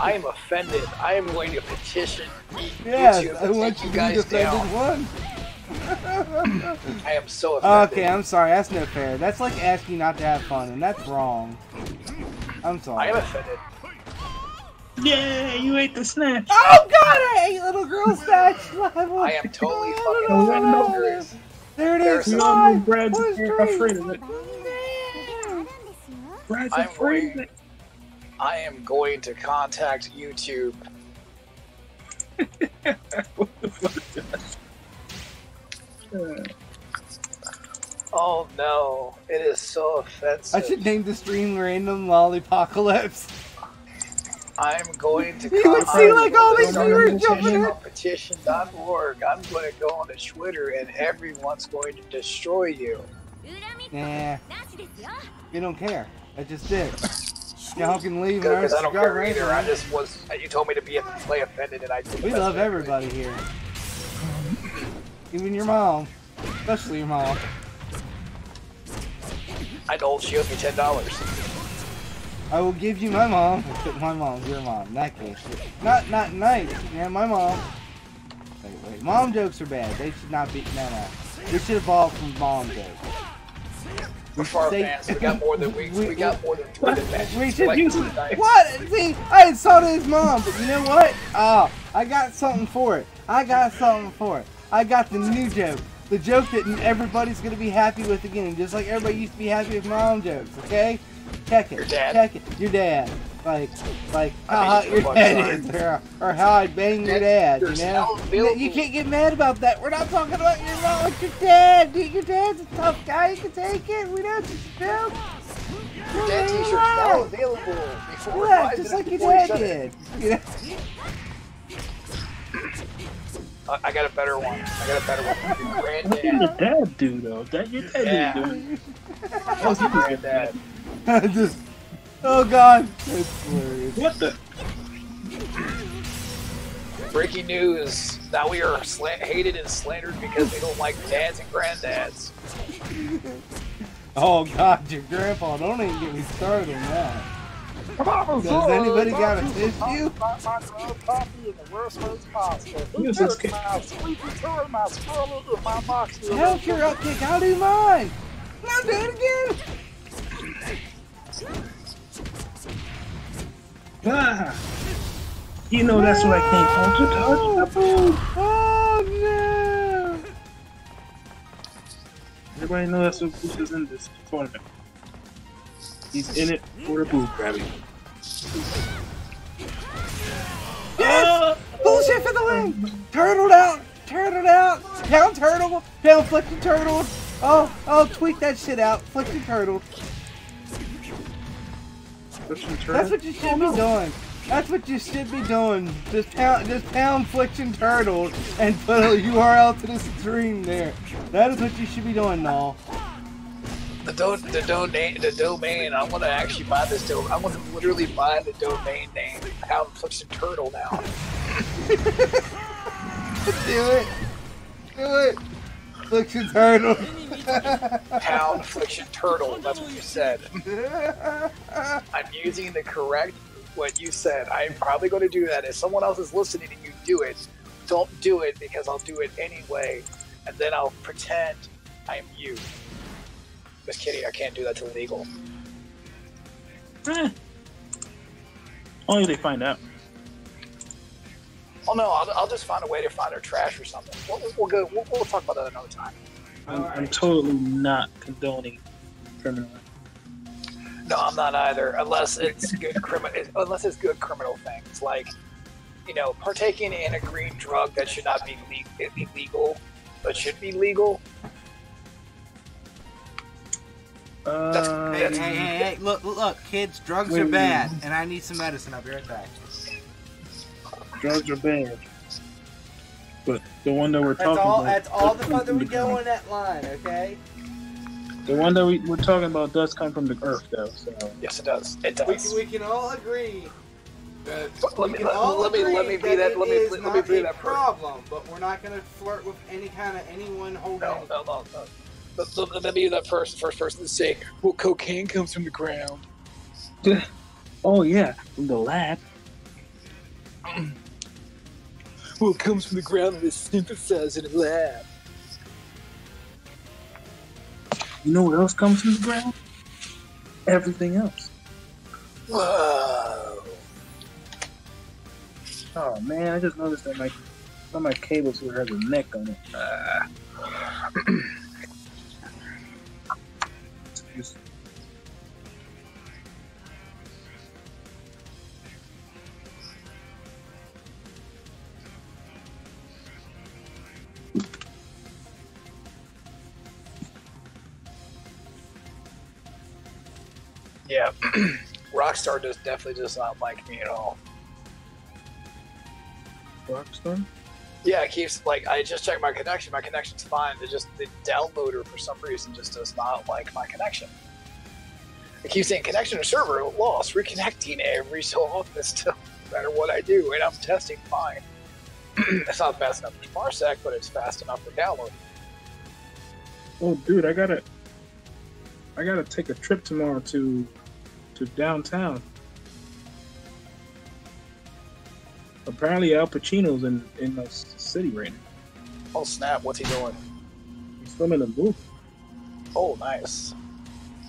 I am offended. I am going to petition Yes, YouTube I to want take you you to be the guys offended down. one. I am so offended. Okay, I'm sorry. That's no fair. That's like asking not to have fun, and that's wrong. I'm sorry. I am offended. Yeah, you ate the snatch. Oh God, I ate little girl snatch level. I am totally fucking Oh, offended. There it is. We There's all Mine. know Brad's What is afraid of it. Brad's I'm afraid of going- it. I am going to contact YouTube. What the fuck? Oh no, it is so offensive. I should name the stream Random Lollipocalypse. I'm going to You would see like all these viewers jumping in. Petition.org. I'm going to go on to Twitter and everyone's going to destroy you. Nah, you don't care. I just did. Y'all can leave. Good, and because I don't subscribe care either. right I just was. You told me to play offended, and I did. We love everybody here. Even your mom. Especially your mom. I told she owed me $10. I will give you my mom. My mom's your mom. In that case. Not nice. Yeah, my mom. Wait. Mom jokes are bad. They should not be. No. They should evolve from mom jokes. For our fans, we got more than we got more than 3 dimensions. We should Like, use nice. what? See, I insulted his mom, but you know what? Oh, I got something for it. I got the new joke. The joke that everybody's gonna be happy with again, just like everybody used to be happy with mom jokes. Okay? Check it. Your dad? Check it. Your dad. Like how I hot mean, your your dad son. is, or how I'd bang your dad. You There's know? now available- You can't get mad about that. We're not talking about your mom. It's your dad. Dude, your dad's a tough guy. He can take it. We know it's a joke. Your dad t-shirts now available before Yeah, 5 just minutes like your before dad shut did. it. You know? I got a better one. Your What did granddad. your dad do though? That your dad Yeah. didn't do. What's your granddad? Just, oh God, that's hilarious. What the? Breaking news. Now we are hated and slandered because we don't like dads and granddads. Oh God, your grandpa, don't even get me started on that. Does anybody got a tissue? Help your upkick, I'll do mine. Now do it again. Ah. You know that's what I came home to talk about. Oh no. Everybody knows that's what Bruce is in this tournament. He's in it for the boob grabbing. Yes! Bullshit for the win! Turtled out! Turtled out! Pound turtle! Pound fliction turtle! Oh, tweak that shit out. Fliction turtle. That's what you should be doing. That's what you should be doing. Just pound fliction turtle and put a URL to the stream there. That is what you should be doing, Noel. The domain. I want to actually buy this domain. I want to literally buy the domain name Pound Fliction Turtle now. Do it. Do it. Fliction turtle. Pound Fliction Turtle. That's what you said. I'm using the correct what you said. I'm probably going to do that. If someone else is listening and you do it, don't do it because I'll do it anyway, and then I'll pretend I'm you. Just kidding. I can't do that. It's illegal. Only they find out. Oh no, I'll just find a way to find their trash or something. We'll talk about that another time. I'm totally not condoning criminal. No, I'm not either. Unless it's good criminal things like, partaking in a green drug that should not be illegal, but should be legal. Hey, look, kids, drugs are bad, and I need some medicine. I'll be right back. Drugs are bad. But the one that we're talking about... That's all the fun that we go on that line, okay? The one that we're talking about does come from the earth, though. So. Yes, it does. It does. We can all agree that let me be that problem, but we're not going to flirt with anyone holding. No. Let me be that first person to say, well, cocaine comes from the ground. Oh yeah, from the lab. Well, it comes from the ground and is synthesized in a lab. You know what else comes from the ground? Everything else. Whoa. Oh man, I just noticed that one of my cables here has a neck on it. Yeah, Rockstar definitely does not like me at all. Rockstar? Yeah, it keeps I just checked my connection. My connection's fine. The downloader for some reason just does not like my connection. It keeps saying connection to server lost, reconnecting every so often. Still, no matter what I do, and I'm testing fine. It's not fast enough for Parsec, but it's fast enough for download. Oh, dude, I gotta take a trip tomorrow to downtown. Apparently, Al Pacino's in the city right now. Oh snap! What's he doing? He's filming a movie. Oh, nice.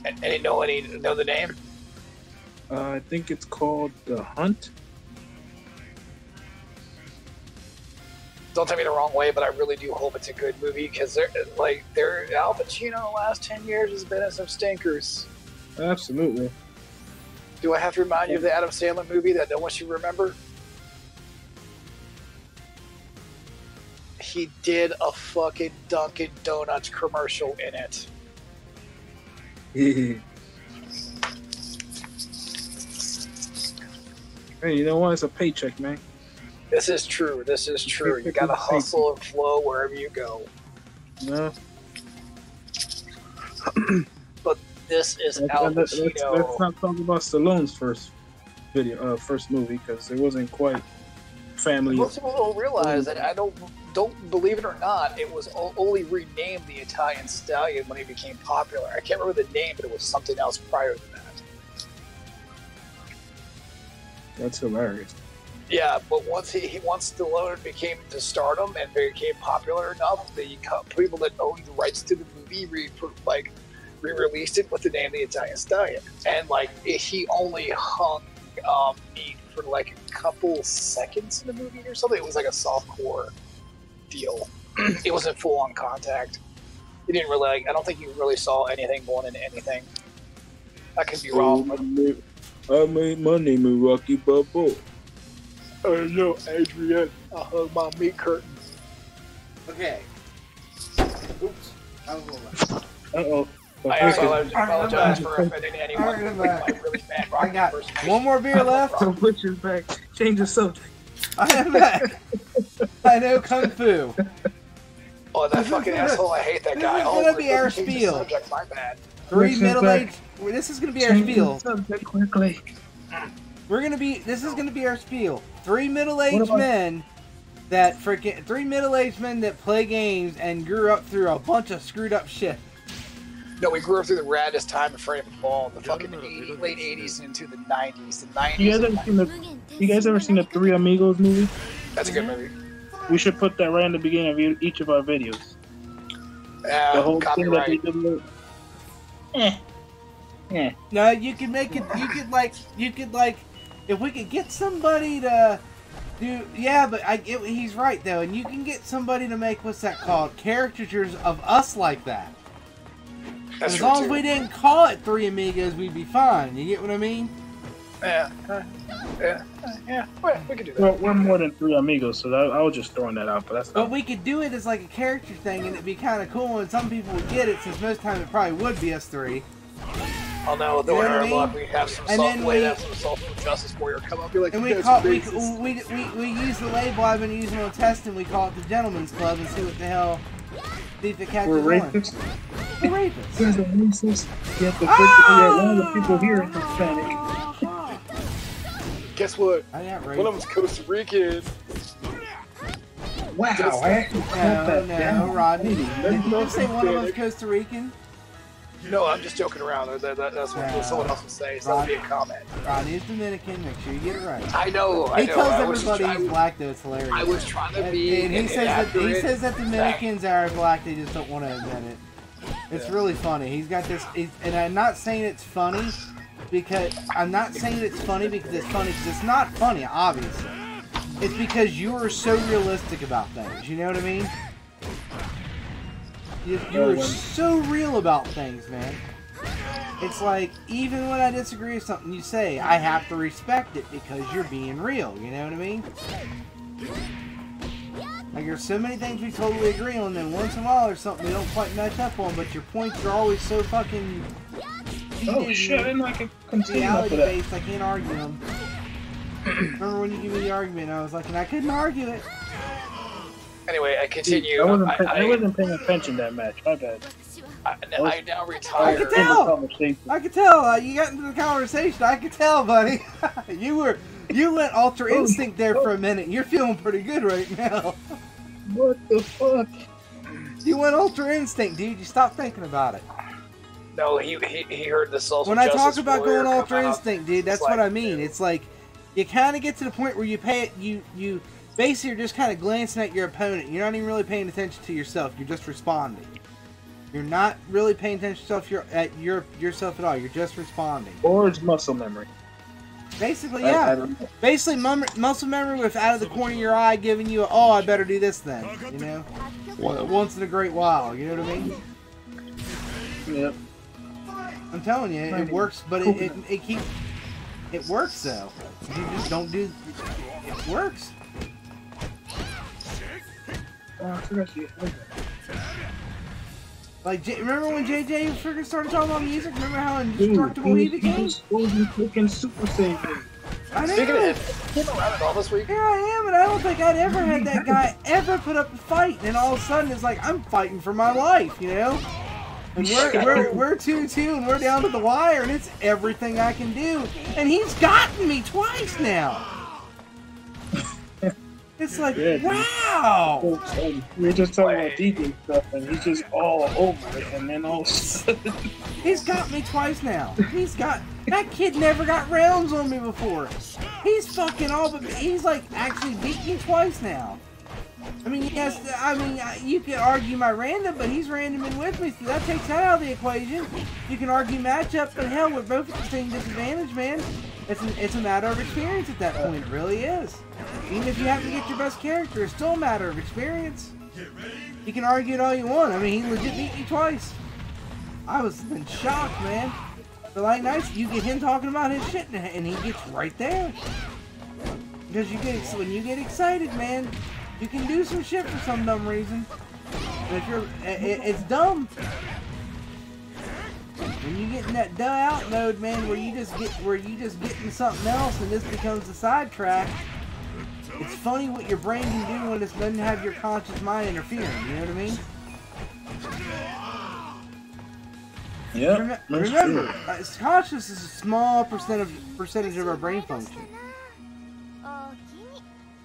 And you know the name? I think it's called The Hunt. Don't take me the wrong way, but I really do hope it's a good movie because Al Pacino the last 10 years has been in some stinkers. Absolutely. Do I have to remind you of the Adam Sandler movie that no one should remember? He did a fucking Dunkin' Donuts commercial in it. Hey, you know what? It's a paycheck, man. This is true. You gotta hustle and flow wherever you go. No. But this is Al Pacino. Let's not talk about Stallone's first movie, because it wasn't quite family. Most people don't realize that. I don't believe it or not. It was only renamed the Italian Stallion when he became popular. I can't remember the name, but it was something else prior to that. That's hilarious. Yeah, but once Stallone became to stardom and became popular enough, the people that owned the rights to the movie re-released it with the name The Italian Stallion. And he only hung meat for a couple seconds in the movie or something. It was like a softcore deal. It wasn't full on contact. You didn't really I don't think you really saw anything going into anything. I could be wrong. I made my name in Rocky Balboa. Oh no, Adrian, I hung my meat curtain. Okay. Oops. I was a little loud. Uh-oh. I apologize for offending anyone with really bad I got impersonation. one more beer left. So Butcher's back. Change the subject. I am back. I know Kung Fu. Oh, that fucking asshole, I hate that guy. This is gonna be our spiel. Subject, my bad. Three middle-aged... This is gonna be our spiel. Subject quickly. This is gonna be our spiel. Three middle-aged men that play games and grew up through a bunch of screwed up shit. No, we grew up through the raddest time of frame of ball, the fucking late 80s into the 90s. The 90s. You guys ever seen the Three Amigos movie? That's a good movie. We should put that right in the beginning of each of our videos. The whole thing that they did. No, you could make it. You could if we could get somebody to do. Yeah, but he's right though, and you can get somebody to make what's that called? Caricatures of us like that. That's As true, long as too. we didn't call it 3 amigos, we'd be fine. You get what I mean? Yeah. Yeah. Well, we could do that. Well, we're more than 3 amigos, so I was just throwing that out. But that's But not. we could do it as like a character thing, and it'd be kind of cool, and some people would get it, since most time it probably would be us 3. Oh no, You know what I our mean? luck, we have some And then self justice warrior come up and be like, And you we guys are we racist. use the label I've been using on testing. We call it the Gentleman's Club, and see what the hell, see if it catches We're on. racist. We're rapists. There's a racist. Yet the one of the people here is Hispanic. Guess what? I got One of them's Costa Rican. Wow, I actually caught that No, down. Rodney. Did you say one of them's Costa Rican? No, I'm just joking around. That's what someone else would say, so that'll be a comment. Rodney's Dominican. Make sure you get it right. I know. He tells I was everybody he's black, though. It's hilarious. I was trying to be And he says that Dominicans fact. are black. They just don't want to admit it. It's really funny. He's got this, and I'm not saying it's funny because it's funny because it's not funny, obviously. It's because you are so realistic about things. You know what I mean? You're so real about things, man. It's like, even when I disagree with something you say, I have to respect it because you're being real. You know what I mean? Like, there's so many things we totally agree on, then once in a while there's something we don't quite match up on, but your points are always so fucking... Oh shit, I didn't know I could continue after that. Reality-based, I can't argue them. Remember when you gave me the argument, I was like, and I couldn't argue it. Anyway, I continue. I wasn't paying attention that match. My bad. I now retire. I could tell. I could tell. You got into the conversation. I could tell, buddy. You went Ultra Instinct there for a minute. You're feeling pretty good right now. What the fuck? You went Ultra Instinct, dude. You stopped thinking about it. No, he heard the social When I justice talk about warrior going come Ultra out. Instinct, dude, that's It's what like, I mean. It's like you kind of get to the point where you basically are just kind of glancing at your opponent. You're not even really paying attention to yourself. You're just responding. You're not really paying attention to yourself at all. You're just responding. Or it's muscle memory. Basically, yeah. I don't know. Basically, muscle memory with out of the corner of your eye giving you, oh, I better do this then. You know? Once in a great while. You know what I mean? Yep. I'm telling you, it works, but it works though. You just don't do. It works. Like, remember when JJ freaking started talking about music? Remember how indestructible he became? Freaking super saiyan. I know. Speaking of him, came around at all this week. Here I am, and I don't think I'd ever had that guy ever put up a fight, and all of a sudden it's like I'm fighting for my life, you know? And we're 2-2, and we're down to the wire, and it's everything I can do, and he's gotten me twice now. It's like, wow! We were just talking about DJ stuff, and he's just all over it, and then all of a sudden... He's got me twice now. That kid never got rounds on me before. He's fucking he's like actually beat me twice now. I mean, you can argue my random, but he's randoming with me, so that takes that out of the equation. You can argue matchup, but hell, we're both at the same disadvantage, man. It's a matter of experience at that point. It really is. Even if you have to get your best character, it's still a matter of experience. You can argue it all you want. I mean, he legit beat me twice. I was in shock, man. But like, nice, you get him talking about his shit, and he gets right there. Because when you get excited, man, you can do some shit for some dumb reason. But if it's dumb. When you get in that duh out mode, man, where you just getting something else and this becomes a sidetrack, it's funny what your brain can do when it doesn't have your conscious mind interfering. You know what I mean? Yeah. Remember, conscious is a small percentage of our brain function.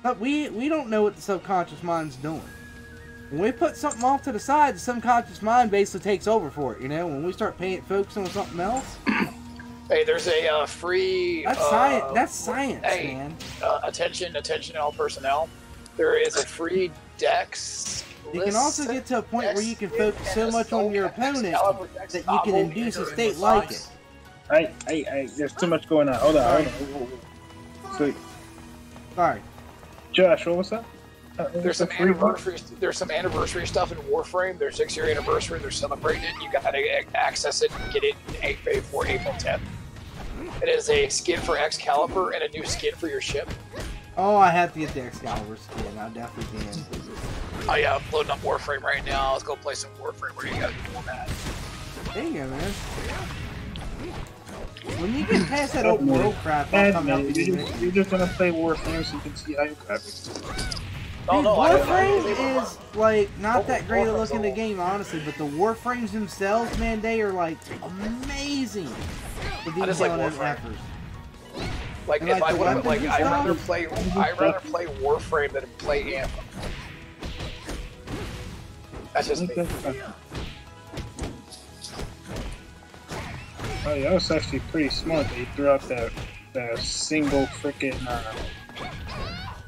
But we don't know what the subconscious mind's doing. When we put something off to the side, the subconscious mind basically takes over for it, you know? When we start focusing on something else. Hey, there's a free... That's science. That's science, hey, man. Attention all personnel. There is a free Dex. You can also get to a point where you can focus so much on your opponent that you can induce a state like it. There's too much going on. Hold on. Sweet. Sorry. Josh, what was that? There's some anniversary. There's some anniversary stuff in Warframe. Their 6-year anniversary. They're celebrating it. You gotta access it and get it before April 10th. It is a skin for Excalibur and a new skin for your ship. Oh, I have to get the Excalibur skin. I definitely can. Oh yeah, I'm loading up Warframe right now. Let's go play some Warframe. Where you gotta do more that. There you go, man. When you get past that open world crap, I'll come out. You're just gonna play Warframe so you can see how you grab it. Oh no, Warframe is like not that great a look in the game, honestly, but the Warframes themselves, man, they are like amazing. I just like Warframe. Like if I would like, I'd rather play Warframe than play Anthem. That's just me. Oh yeah, that was actually pretty smart that he threw out that single freaking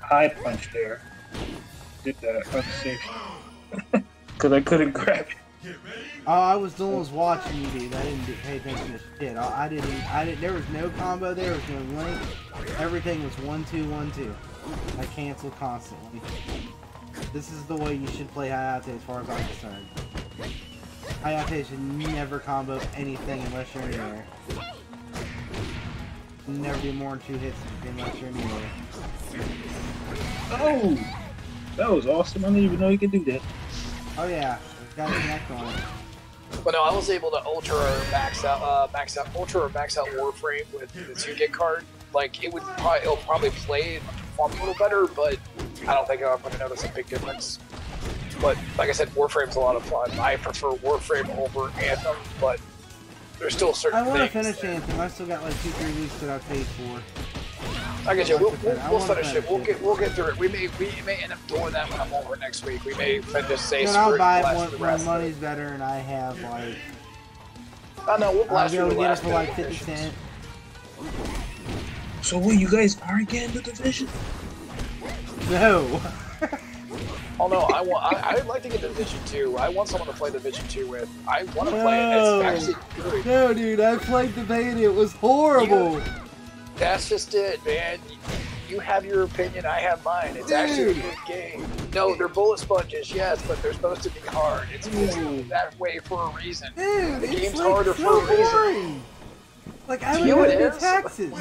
high punch there. Did that unsafe. Because I couldn't grab it. All I was doing was watching you, dude. I didn't pay attention to shit. I didn't. There was no combo. There was no link. Everything was 1-2, 1-2. I canceled constantly. This is the way you should play Hayate as far as I'm concerned. Hayate should never combo anything unless you're in the air. Never do more than 2 hits unless you're in the air. Oh! That was awesome. I didn't even know you could do that. Oh yeah, got a connect on it. But no, I was able to ultra or max out Warframe with the 2-gig card. Like it'll probably play and perform a little better, but I don't think I'm going to notice a big difference. But like I said, Warframe's a lot of fun. I prefer Warframe over Anthem, but there's still certain things. I want to finish Anthem. I still got like 2-3 weeks that I've paid for. I get you. We'll finish it. We'll get through it. We may end up doing that when I'm over next week. We may just say. Then I'll buy it when money's better and I have like. Oh no, we'll blast I'll be able through to the get it last for like 50 missions. cents. So what, you guys aren't getting the Division? No. Oh no, I'd like to get Division 2. I want someone to play Division 2 with. I want to play it. It's actually good. No, dude, I played the beta. It was horrible. That's just it, man. You have your opinion, I have mine. It's actually a good game. No, they're bullet sponges, yes, but they're supposed to be hard. It's supposed to be that way for a reason. Dude, the game's like harder so for a reason. boring. Like, I To would you have it to is. pay taxes.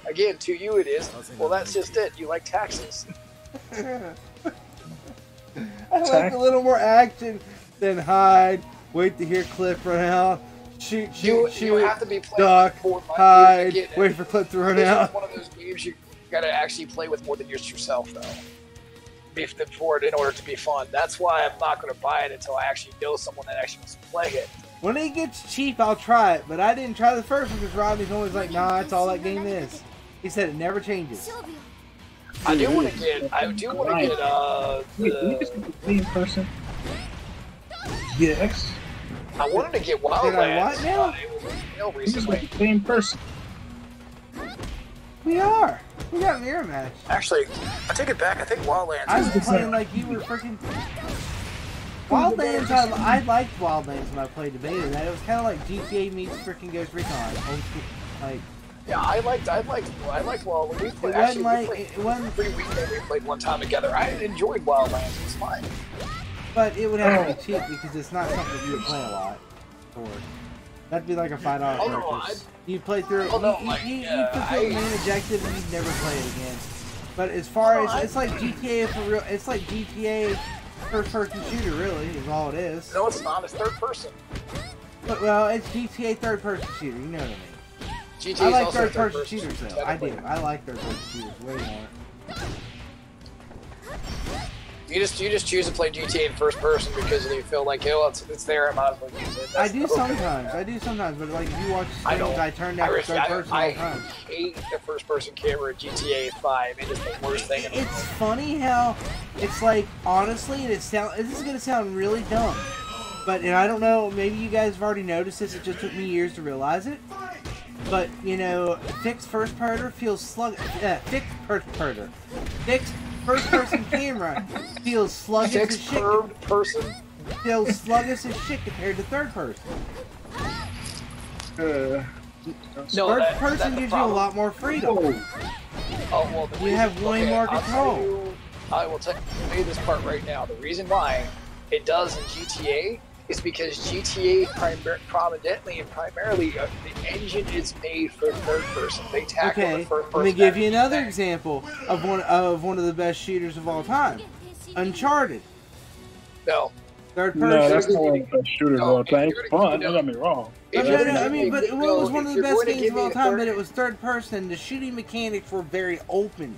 Again, to you it is. Well, that's just it. You like taxes. I like a little more action than hide, wait to hear Cliff run out, shoot, You have to be playing duck, with more money. hide, Again, wait for Cliff to run this out. is one of those games you gotta actually play with more than just yourself, though. For it in order to be fun. That's why I'm not gonna buy it until I actually know someone that actually wants to play it. When it gets cheap, I'll try it, but I didn't try the first one because Rodney's always like, nah, that's all that game is. He said it never changes. I do want to get. Wait, can we just get the same person? Yes. I wanted to get Did I what Wildlands. now? It was no We just recently. like the same person. We are. We got mirror match. Actually, I take it back. I think Wildlands. I was playing like you were freaking. Wildlands, I liked Wildlands when I played the beta. That it was kind of like GTA meets freaking Ghost Recon. Old school, like. Yeah, I liked Wildlands. We played, It wasn't. 3 weeks ago. We played one time together. I enjoyed Wildlands. It was fine. But it would have to be cheap because it's not something you would play a lot. Or that'd be like a $5 Oh, no, purchase. You play through it. Oh, no, You fulfill the main objective and you'd never play it again. But as far as it's like GTA for real, it's like GTA first-person shooter. Really, is all it is. No, it's not. It's third person. But well, it's GTA third-person shooter. You know what I mean? GTA I is like also third-person shooters though. I do. technically. I like third-person shooters way more. You just choose to play GTA in first person because you feel like, oh, it's there. I might as well use it. I do sometimes. But like if you watch I streams, know. I turn down third person all I the time. hate the first person camera in GTA 5. It is the worst thing in the world. It's funny how it's like honestly, this is gonna sound really dumb, but and I don't know, maybe you guys have already noticed this. It just took me years to realize it. But you know, fixed first person feels sluggish. Fixed first person camera feels sluggish as Fixed shit. curved person. Feels sluggish as shit compared to third person. No, First person gives you a lot more freedom. Oh well, You have way more control. I will tell you this part right now. The reason why it does in GTA is because GTA prominently and primarily the engine is made for third person. They tackle the first person. Let me give you another example of one of the best shooters of all time, Uncharted. No. Third person. No, that's not one of the best shooters of all time. It's fun. Don't get me wrong. No, I mean, but it was one of the best games of all time. But it was third person. The shooting mechanics were very open.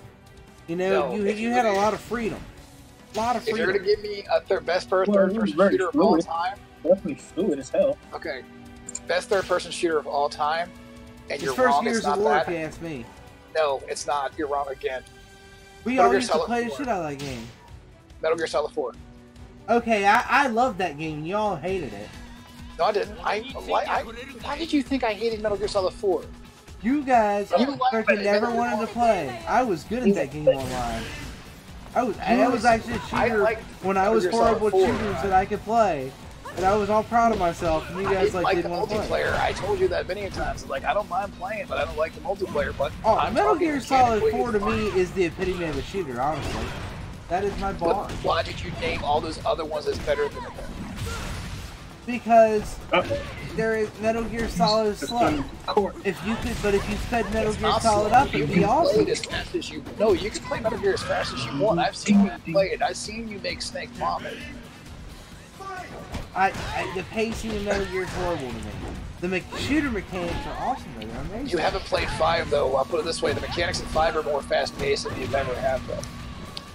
You know, you had a lot of freedom. If you're gonna give me a best third person shooter of all time, definitely fluid as hell. Okay, best third person shooter of all time, and you're first wrong. Gears It's not of War, that. if you ask me. No, it's not. You're wrong again. We all used to play the shit out of that game. Metal Gear Solid 4. Okay, I loved that game. Y'all hated it. No, I didn't. Why did you think I hated Metal Gear Solid 4? You guys freaking never wanted to play. I was good at that game online. I was actually a shooter when I was horrible at shooters that I could play, and I was all proud of myself. And you guys didn't want to play. I told you that many times. Like, I don't mind playing, but I don't like the multiplayer. But Metal Gear Solid 4 to me is the epitome of a shooter. Honestly, that is my bar. Why did you name all those other ones as better than it? Because there is Metal Gear Solid is slow. If you sped Metal Gear Solid up, it'd be awesome. As fast as you can play Metal Gear as fast as you want. I've seen you play it. I've seen you make Snake vomit. The pacing in Metal Gear is horrible to me. The shooter mechanics are awesome. They're amazing. You haven't played 5 though. I'll put it this way: the mechanics in 5 are more fast-paced than you've ever had though.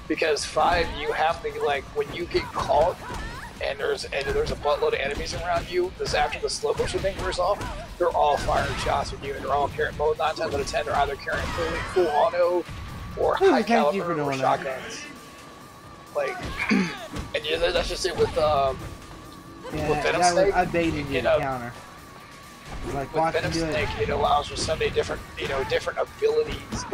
Because 5, you have to when you get caught. And there's a buttload of enemies around you. This after the slow motion thing wears off, they're all firing shots at you, and they're all carrying. 9 times out of 10, they're either carrying full auto or high caliber or shotguns. And that's just it with Venom Snake. I baited you to counter. With Venom Snake, it allows you so many different abilities.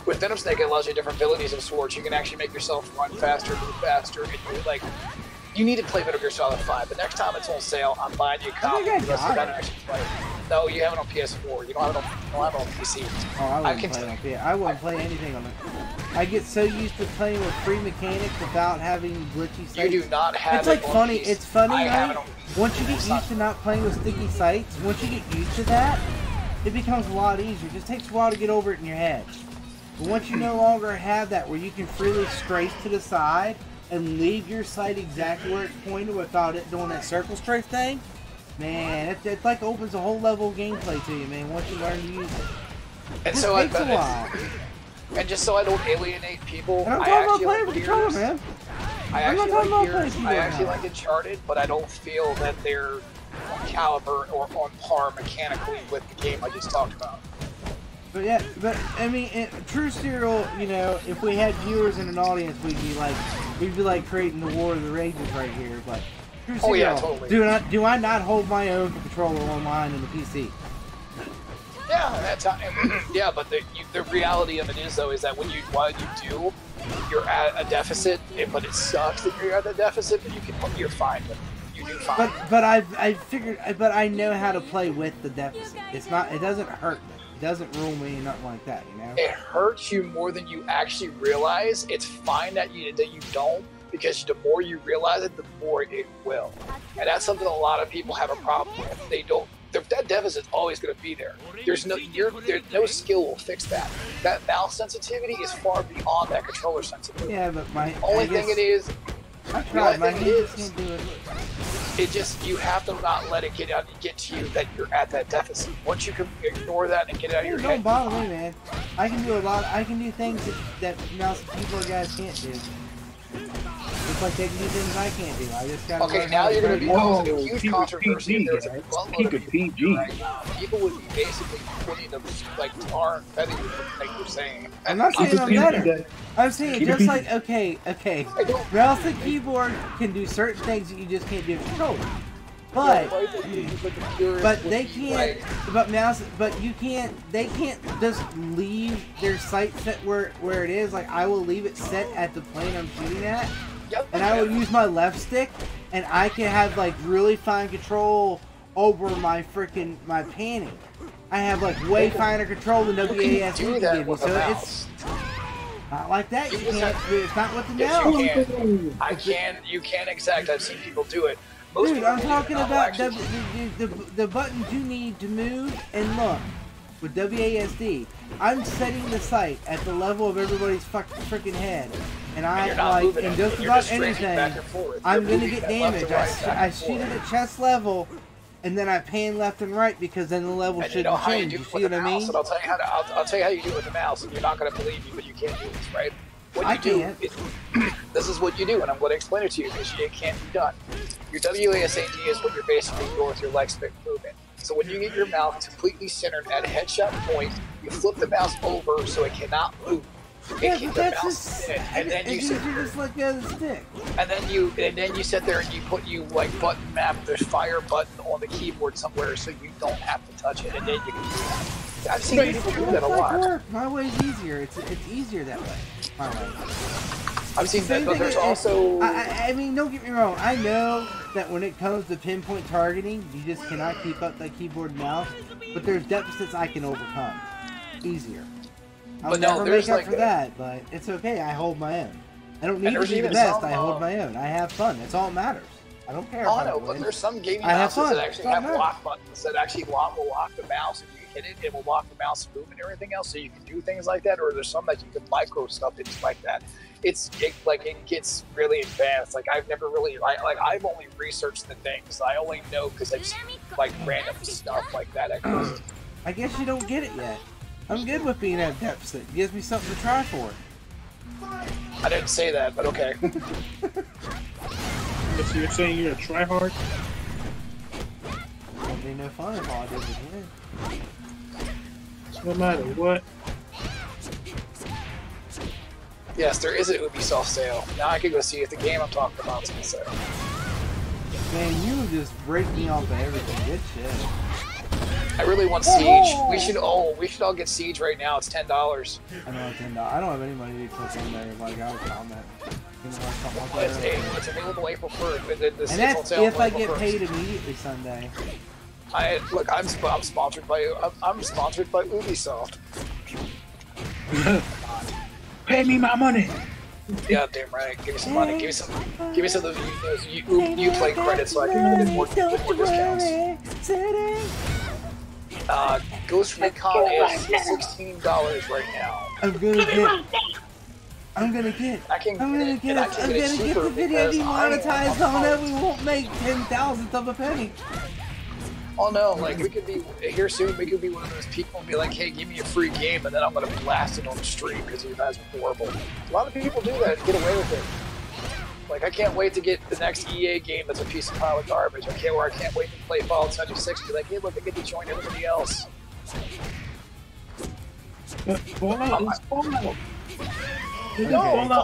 With Venom Snake, it allows you different abilities of swords. You can actually make yourself run faster, move faster, and you need to play Metal Gear Solid 5. The next time it's on sale, I'm buying you a copy because you gotta actually play it. No, you have it on PS4. You don't have it on PC. Oh, I wouldn't play it on PS4. I wouldn't play anything on it. I get so used to playing with free mechanics without having glitchy sights. You do not have it on PC. It's funny, right? Once you get used to not playing with sticky sights, once you get used to that, it becomes a lot easier. It just takes a while to get over it in your head. But once you no longer have that where you can freely strafe to the side and leave your sight exactly where it's pointed without it doing that circle strafe thing, man, it like opens a whole level of gameplay to you, man, once you learn to use it. And so takes a while. And just so I don't alienate people, and I'm talking about playing with controller, man. I actually like Uncharted, but I don't feel that they're on caliber or on par mechanically with the game I just talked about. But yeah, I mean, true serial, if we had viewers and an audience, we'd be like creating the War of the Rages right here. But true serial, yeah, totally. Do I not hold my own for controller online in the PC? Yeah, that's yeah. But the reality of it is though is that while you do, you're at a deficit. But it sucks that you're at a deficit, but you're fine. You do fine. But I know how to play with the deficit. It doesn't hurt me. Doesn't rule me, nothing like that, It hurts you more than you actually realize. It's fine that you don't, because the more you realize it, the more it will. And that's something a lot of people have a problem with. They don't. That deficit's always going to be there. There's no skill will fix that. That mouse sensitivity is far beyond that controller sensitivity. Yeah, but only thing it is. I tried. My hands can't do it. You have to not let it get to you that you're at that deficit. Once you can ignore that and get it out of your head. Don't bother me, man. I can do a lot. I can do things that mouse keyboard guys can't do. Just like they can do things I can't do. I just got. Okay, now you're going to be causing a huge controversy. There's a buttload of people right now. People would be basically putting them tar and feather you, like you're saying. I'm not saying I'm better. I'm saying just like okay. Mouse and keyboard can do certain things that you just can't do with controller. But they can't. But you can't. They can't just leave their sight set where it is. Like I will leave it set at the plane I'm shooting at, and I will use my left stick, and I can have really fine control over my panning. I have way finer control than WASD can give me. So Not like that. You You just can't. have- It's not with the Yes, mouse. you can. You can exact. I've seen people do it. Most Dude, people I'm do it, talking and I'll about actually- the buttons you need to move and look with WASD. I'm setting the sight at the level of everybody's freaking head, and I you're not like moving in it. just You're about just strafing anything. back and forth. I'm You're gonna moving get that left to damage. right, back I and shoot it forth. at chest level, and then I pan left and right because then the level And you shouldn't know how you change. do You it see with what the I mouse, mean? and I'll tell you how to. I'll tell you how you do it with the mouse, and you're not going to believe me, but you can't do this, right? What I you do can't. is, this is what you do, and I'm going to explain it to you because it can't be done. Your WASD is what you're basically doing with your leg stick movement. So when you get your mouse completely centered at a headshot point, you flip the mouse over so it cannot move. Yeah, Keep but the that's mouse just. in, and then you It's sit easier there. just let go of the stick. And then you sit there and you like button map the fire button on the keyboard somewhere so you don't have to touch it, and then you can do that. I've seen people do that a It's like lot. work. My way's easier. It's easier that way. My way. I've seen that, Same but thing there's as- also I mean, don't get me wrong. I know that when it comes to pinpoint targeting, you just cannot keep up that keyboard and mouse. But there's deficits I can overcome. Easier. I'll But no, never there's make up like for a- that, but it's okay. I hold my own. I don't need to there's be the even best. some, I hold my own. I have fun. That's all that matters. I don't care. Oh, if I I know, win. but there's some gaming I have mouses fun. that actually Doesn't have matter. lock buttons that actually will lock the mouse. If you hit it, it will lock the mouse movement and everything else, so you can do things like that. Or there's some that you can micro stuff into like that. It gets really advanced. Like I've never really, I've only researched the things. I only know because I've seen like random stuff like that. I guess you don't get it yet. I'm good with being at deficit. It gives me something to try for. I didn't say that, but okay. So you're saying you're a tryhard? It'd be no fun if all I did was win. No matter what. Yes, there is an Ubisoft sale. Now I can go see if the game I'm talking about is on sale. Man, you just break me off of everything. Good shit. I really want Siege. We should all get Siege right now. It's $10. I know it's $10. I don't have any money to put in there. Like I was comment. It's available April 3rd. And that's if I get paid immediately Sunday. I'm sponsored by Ubisoft. Pay me my money. Yeah, damn right. Give me some money. Give me some of those you play credits so I can get more discounts. Ghost Recon is $16 right now. I'm gonna get the video demonetized on it. We won't make 10,000th of a penny. Oh no, like we could be here soon. We could be one of those people and be like, "Hey, give me a free game," and then I'm gonna blast it on the stream because you guys are horrible. A lot of people do that and get away with it. Like I can't wait to get the next EA game that's a piece of pile of garbage. I can't wait to play Fallout 76 and be like, "Hey, look, I get to join everybody else." Fallout is Fallout. No,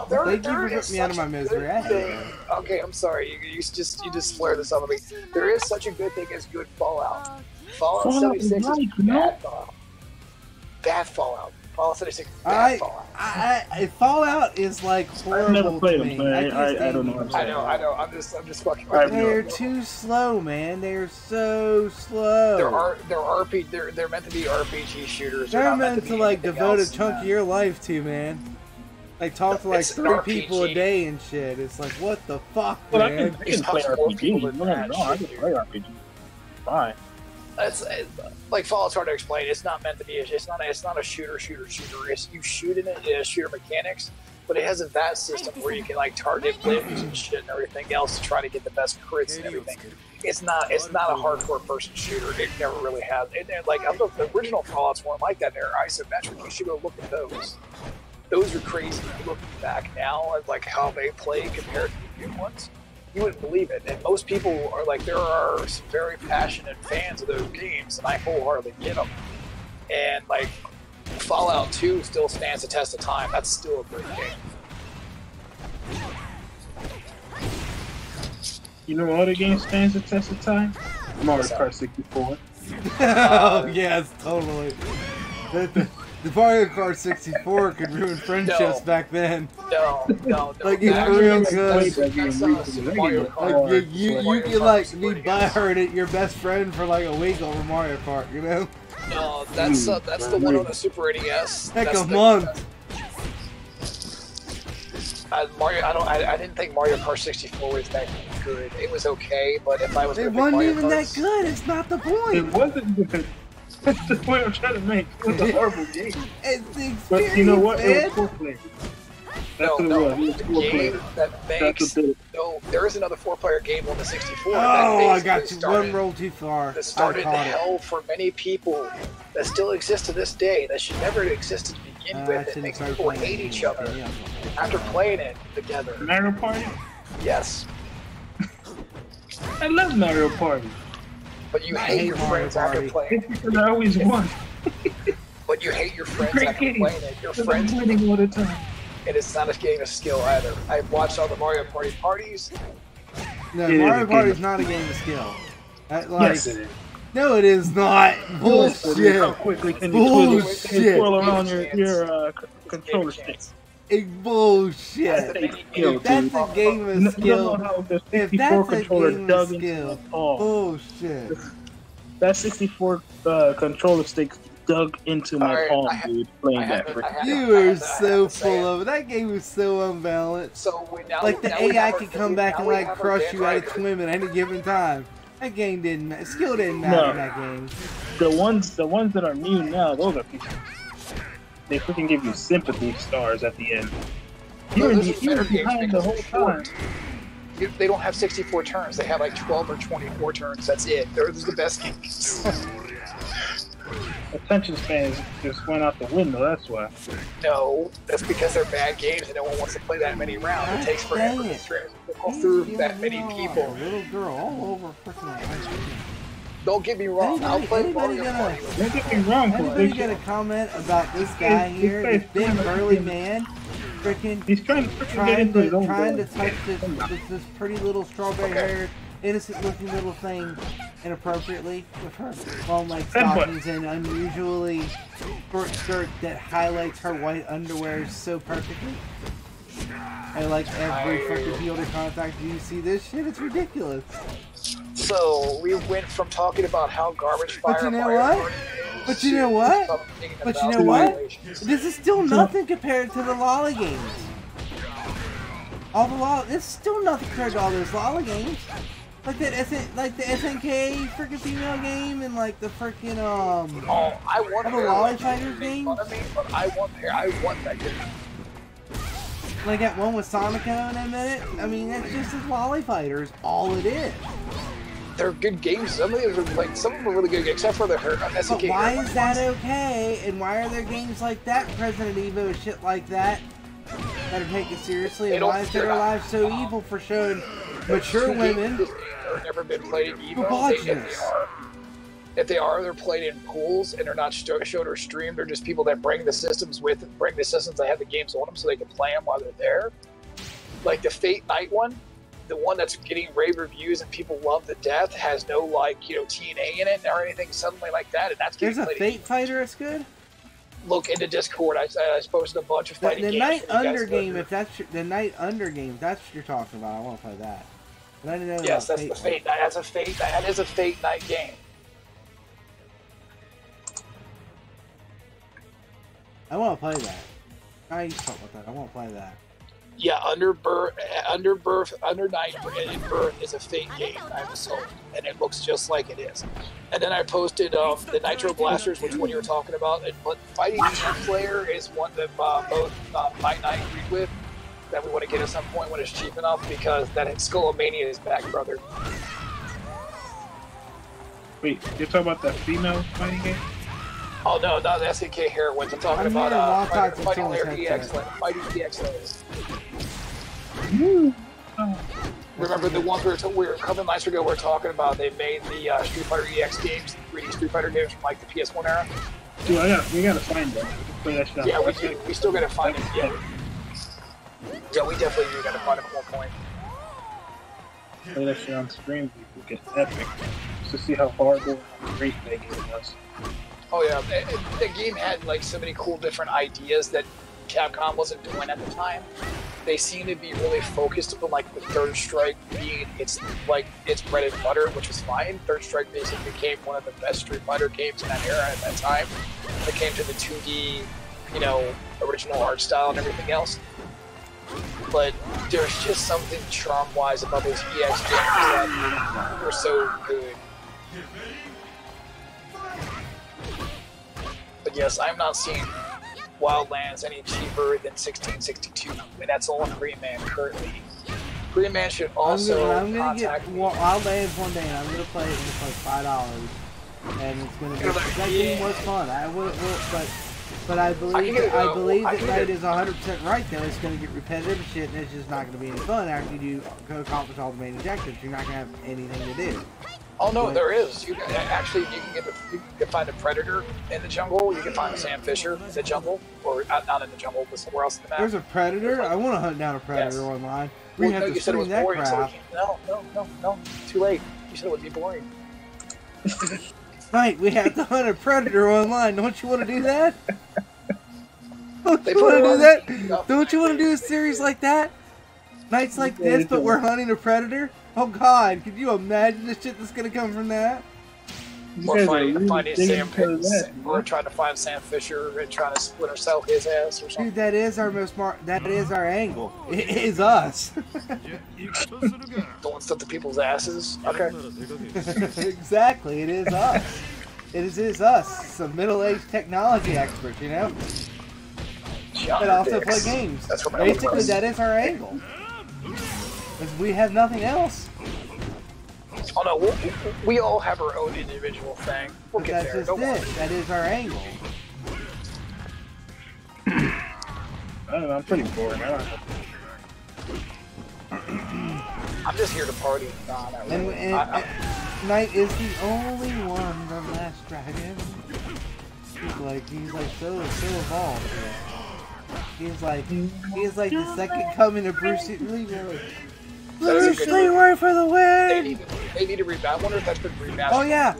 Thank you for putting me out of my misery. I hate it. Okay, I'm sorry. You just flared this up on me. There is such a good thing as good Fallout. Fallout 76 is bad Fallout. Bad Fallout. Fallout 76 is bad Fallout. Fallout is like horrible. I've never played to them, me. so I don't know. I know. I'm just fucking. They're too slow, man. They're so slow. They're meant to be RPG shooters. They're not meant be to like anything devote else. a chunk of your life to, man. Like talk to like It's 3 people a RPG. day and shit. It's like what the fuck, Well, I man. can It's play not more RPG. people No, than no, that. I can play RPG. Fine. It's like Fallout's hard to explain. It's not meant to be. It's not a shooter. It's you shoot in it. It has shooter mechanics, but it has a VAT system where you can like target limbs and shit and everything else to try to get the best crits and everything. It's not a hardcore person shooter. It never really has. Like the original Fallouts weren't like that. They're isometric. You should go look at those. Those are crazy. Looking back now at like how they play compared to the new ones, you wouldn't believe it. And most people are like, there are some very passionate fans of those games, and I wholeheartedly get them. And like Fallout 2 still stands the test of time. That's still a great game. You know what other game stands the test of time? Mario Kart 64. Oh yes, totally. The Mario Kart 64 could ruin friendships No. back then. No. Like, it's real good. That's Mario Kart. Like you can like be butthurt at your best friend for like a week over Mario Kart, you know? No, that's the one on the Super NES. Heck, That's a month. Mario, I didn't think Mario Kart 64 was that good. It was okay, but if I was It gonna pick wasn't Mario even that Karts, good. It's not the It point. wasn't good. That's the point I'm trying to make. It was a horrible game. It's the experience, But you know what? It man. was four players. That's no, what it no, was. It was the four game players. that That's makes what no, there is another 4-player game on the 64. Oh, that I got basically you. started, One roll too far. That I started caught it. hell for many people. That still exists to this day. That should never have existed to begin with. It shouldn't makes start people playing hate it each anymore. other Yeah. after playing it together. Mario Party? Yes, I love Mario Party. but you I hate hate your Mario friends after Party. playing. It's because I always won. But you hate your friends Great after game. playing it. Your Because I'm friends, winning all the time. and it's not a game of skill either. I've watched all the Mario Party parties. No, It is Mario a Party game. is not a game of skill. Like, Yes, it is. no, it is not. How Bullshit. quickly can you twirl, Bullshit. can you twirl around Give it a your chance. controller Give it a stick? It's bullshit. That's the mini- If that's a game of You don't skill, know how the if 64 that's a controller game of dug into skill, my palm. bullshit. That 64 controller stick dug into my Alright, palm, I ha- dude, playing I that. haven't- I freaking- haven't- You I are have to- I have so to say full it. of it. That game is so unbalanced. So now, Like the now we AI have our could thing- come back now and we like have our crush Dan you at a Ryder. swim at any given time. That game didn't. Skill didn't matter No. in that game. The ones that are new now, those are people. They freaking give you sympathy stars at the end. No, You're, those are you're better games behind the because whole they're time. short. They don't have 64 turns. They have like 12 or 24 turns. That's it. They're the best games. Attention spans just went out the window. That's why. No, that's because they're bad games and no one wants to play that many rounds. It takes forever Dang to it. go through that many A people. little girl all over freaking ice cream. Don't get me wrong. I'll play Anybody Mario gonna- Party. Don't get me wrong, Anybody Chris. got a comment about this guy His here, face this big kinda- burly man, freaking He's trying to freaking get trying into his to own touch bag. this pretty little strawberry Okay. haired, innocent looking little thing inappropriately with her long leg Headbutt. stockings and unusually short skirt that highlights her white underwear so perfectly. And like every fucking field of contact, do you see this shit? It's ridiculous. So we went from talking about how garbage fire But you know Mario what? Party is But you know to what? something But you about know what? violations. This is still nothing compared to the Lolly games. All the Lolly, this is still nothing compared to all those Lolly games. Like that like the SNK freaking female game and like the freaking Oh, I want Have a Hair Lolly Legends Fighters to make game? fun of me, but I want that game. like that one with Sonico in it. I mean, that's just as Lolly Fighters, all it is. They're good games. Some of them are like some of them are really good, except for the SNK. But why Hair is that okay? And why are there games like that, President Evo, and shit like that, that are taken seriously? They And don't- why is Dead they're or not- Alive so evil for showing mature Two women? games that have never been played in Who Evo. watches If this? they are, they're played in pools and they're not showed or streamed. They're just people that bring the systems that have the games on them so they can play them while they're there. Like the Fate Knight one, the one that's getting rave reviews and people love to death, has no TNA in it or anything suddenly like that, and that's getting There's a played. Fate Fighter that's good? Look into Discord. I posted a bunch of The fighting games. Knight for you guys Under to go game, through. if that's the Knight Under game, if that's what you're talking about, I want to play that. But I didn't know Yes, about that's the Fate Knight. That's a Fate. That is a Fate Knight game. I want to play that. I used to talk about that. I want to play that. Yeah, Under Night and Birth is a Fate game, I'm sold, and it looks just like it is. And then I posted the Nitro Blasters, which one you were talking about, but Fighting Player is one that both Knight and I agreed with, that we want to get at some point when it's cheap enough, because that Skullomania is back, brother. Wait, you're talking about that female fighting game? Oh no, not the SNK Heroines. I'm talking I'm about hearing all types of Fighting songs Lair like EX, that. Fighting EX Layers. Woo. Oh. Remember the ones we were a couple nights ago we were talking about? They made the Street Fighter EX games, the 3D Street Fighter games from like the PS1 era. Dude, we gotta find that. Play that shit. Yeah, we do. We still gotta find it. Yeah, we definitely do gotta find it at one point. Play that shit on stream. We get epic. Just to see how horrible and great that game was. Oh yeah, the game had like so many cool different ideas that Capcom wasn't doing at the time. They seem to be really focused on like the Third Strike being its bread and butter, which was fine. Third Strike basically became one of the best Street Fighter games in that era at that time. When it came to the 2D, original art style and everything else. but there's just something charm-wise about those EX games that were so good. But yes, I'm not seeing Wildlands any cheaper than 1662, and that's all in Green Man currently. Green Man should also I'm gonna get contact me. Wildlands one day, and I'm gonna play it for like $5, and it's gonna be that game was fun. But I believe that Knyte is 100% right though. It's gonna get repetitive shit, and it's just not gonna be any fun after you go accomplish all the main objectives. You're not gonna have anything to do. Oh no, there is. You can find a predator in the jungle. You can find a Sam Fisher in the jungle, or not in the jungle, but somewhere else in the map. There's a predator. I want to hunt down a predator online. We have to stream that crap. No, too late. You said it would be boring. Knyte, we have to hunt a predator online. Don't you want to do that? Don't you want to do that? Don't you want to do a series like that? Nights like this, but we're hunting a predator? Oh God, could you imagine the shit that's gonna come from that? Or finding Sam Fisher, or trying to find Sam Fisher and trying to splinter cell his ass or something. Dude, that is our that is our angle. It is us. Throwing stuff to people's asses. Okay. Exactly, it is us. It is us. Some middle-aged technology experts, you know? But also play games. Basically, that is our angle. Because we have nothing else. Oh no, we all have our own individual thing. We'll get there. That's just it. That is our angle. I don't know, I'm pretty bored. I don't know. I'm just here to party. And Knyte is the only one, the last dragon. He's like so evolved. He's like the second coming of Bruce Leroy. Bruce Leroy for the win! They need to rebound. I wonder if that's been rebounded. Oh yeah.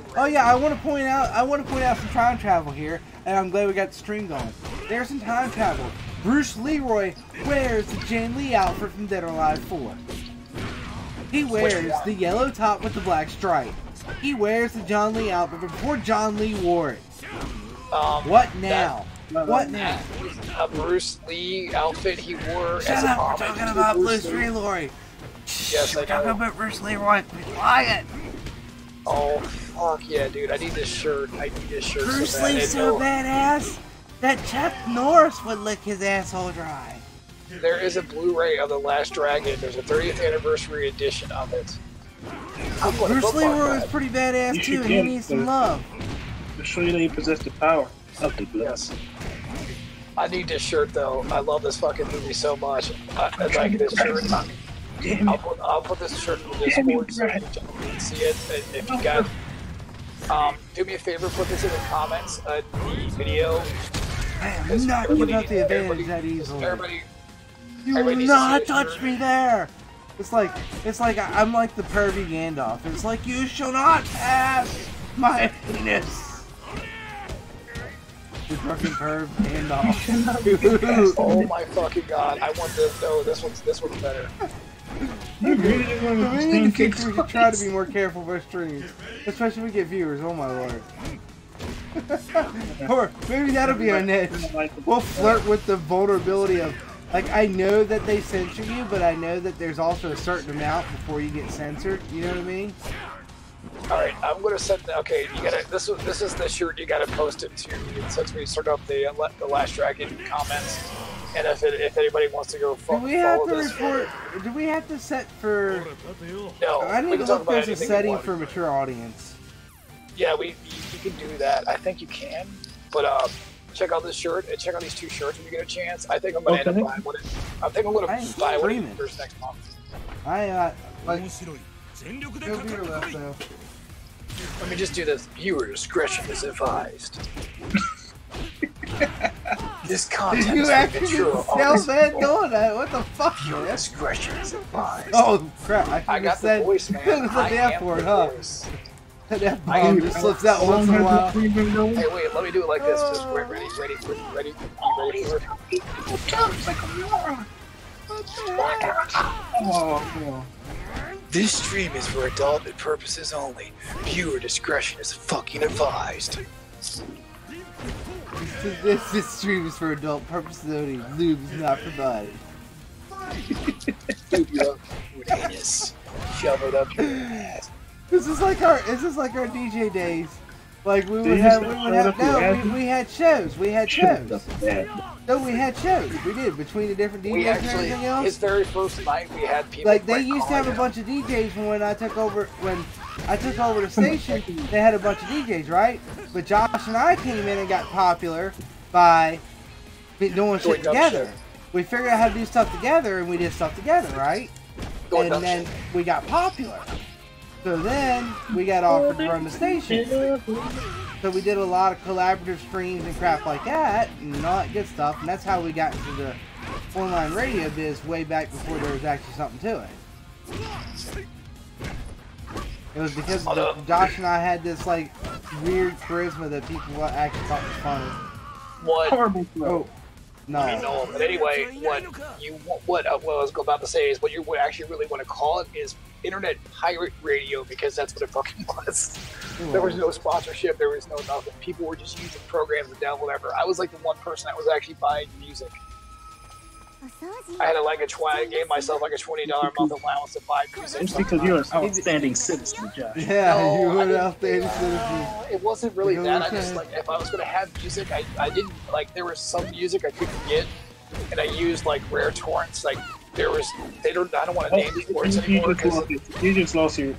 I want to point out some time travel here, and I'm glad we got the stream going. There's some time travel. Bruce Leroy wears the Jan Lee outfit from Dead or Alive 4. He wears the yellow top with the black stripe. He wears the John Lee outfit before John Lee wore it. What now? What now? A Bruce Lee outfit he wore Shut as up, a we're talking about Bruce Leroy. Yes, we're talking about Bruce Leroy. Be quiet. Oh, fuck yeah, dude. I need this shirt. Bruce Lee's so badass that Chuck Norris would lick his asshole dry. There is a Blu-ray of The Last Dragon. There's a 30th anniversary edition of it. Bruce Leroy was pretty badass too, and he needs some love. To show you that you possess the power of the blood. Yes. I need this shirt though. I love this fucking movie so much. I like this shirt. I'll put this shirt in the Discord so you can see it. If you guys do me a favor, put this in the comments. The video. I'm not giving up the advantage that easily. Everybody will not touch me there. It's like I'm like the pervy Gandalf. It's like you shall not pass my penis. The fucking perv Gandalf. Oh my fucking god! I want this. No, this one's better. We should try to be more careful with our streams, especially if we get viewers. Oh my lord. Or maybe that'll be our next. We'll flirt with the vulnerability of, like, I know that they censor you, but I know that there's also a certain amount before you get censored. You know what I mean? All right, I'm gonna send. Okay, you gotta. This is the shirt you gotta post it to. Since we sort up the Last Dragon comments, and if anybody wants to go follow this. Do we have to set for? No, I need to look if there's a setting for mature audience. Yeah, you can do that. I think you can, but check out this shirt and check out these two shirts when you get a chance. I think I'm gonna end up buying one. I think I'm gonna buy one of these next month. Let me just do this. Viewer discretion is advised. This content you is actually true. self-ed doing that? What the fuck, Viewer man? discretion is advised. Oh crap! I got said, the voice, man. I am the huh? That F-bomb just slips out once in a while. Hey, wait, let me do it like this. Just ready. You ready for it? Oh, This stream is for adult purposes only. Viewer discretion is fucking advised. This stream is for adult purposes only. Lube is not provided. this. Shove it up your ass. This is like our DJ days. Like we They would used have, to we would shove have, up your no, ass? we had shows. We had shows. Yeah. No, we had shows. We did between the different DJs We and actually, everything else. his very first night, we had people Like they like used to have a bunch of DJs when I took over the station. They had a bunch of DJs, right? But Josh and I came in and got popular by doing shit together. We figured out how to do stuff together, and we did stuff together, right? And then we got popular. So then we got offered to run the station. So we did a lot of collaborative streams and crap like that, and all that good stuff. And that's how we got into the online radio biz way back before there was actually something to it. It was because Josh and I had this like weird charisma that people actually thought was funny. What? Horrible. Oh, no. I know, but anyway, what I was about to say is what you would actually really want to call it is internet pirate radio, because that's what it fucking was. There was no sponsorship, there was no nothing. People were just using programs and download whatever. I was like the one person that was actually buying music. I had I gave myself like a $20 a month allowance to buy music. It's because you're an outstanding citizen, Josh. Yeah, No, you I were didn't out there. It wasn't really You know that. what I I'm just saying? like, if I was gonna have music, I didn't like, there was some music I couldn't get, and I used like rare torrents. Like I don't want to name these words anymore because You just lost your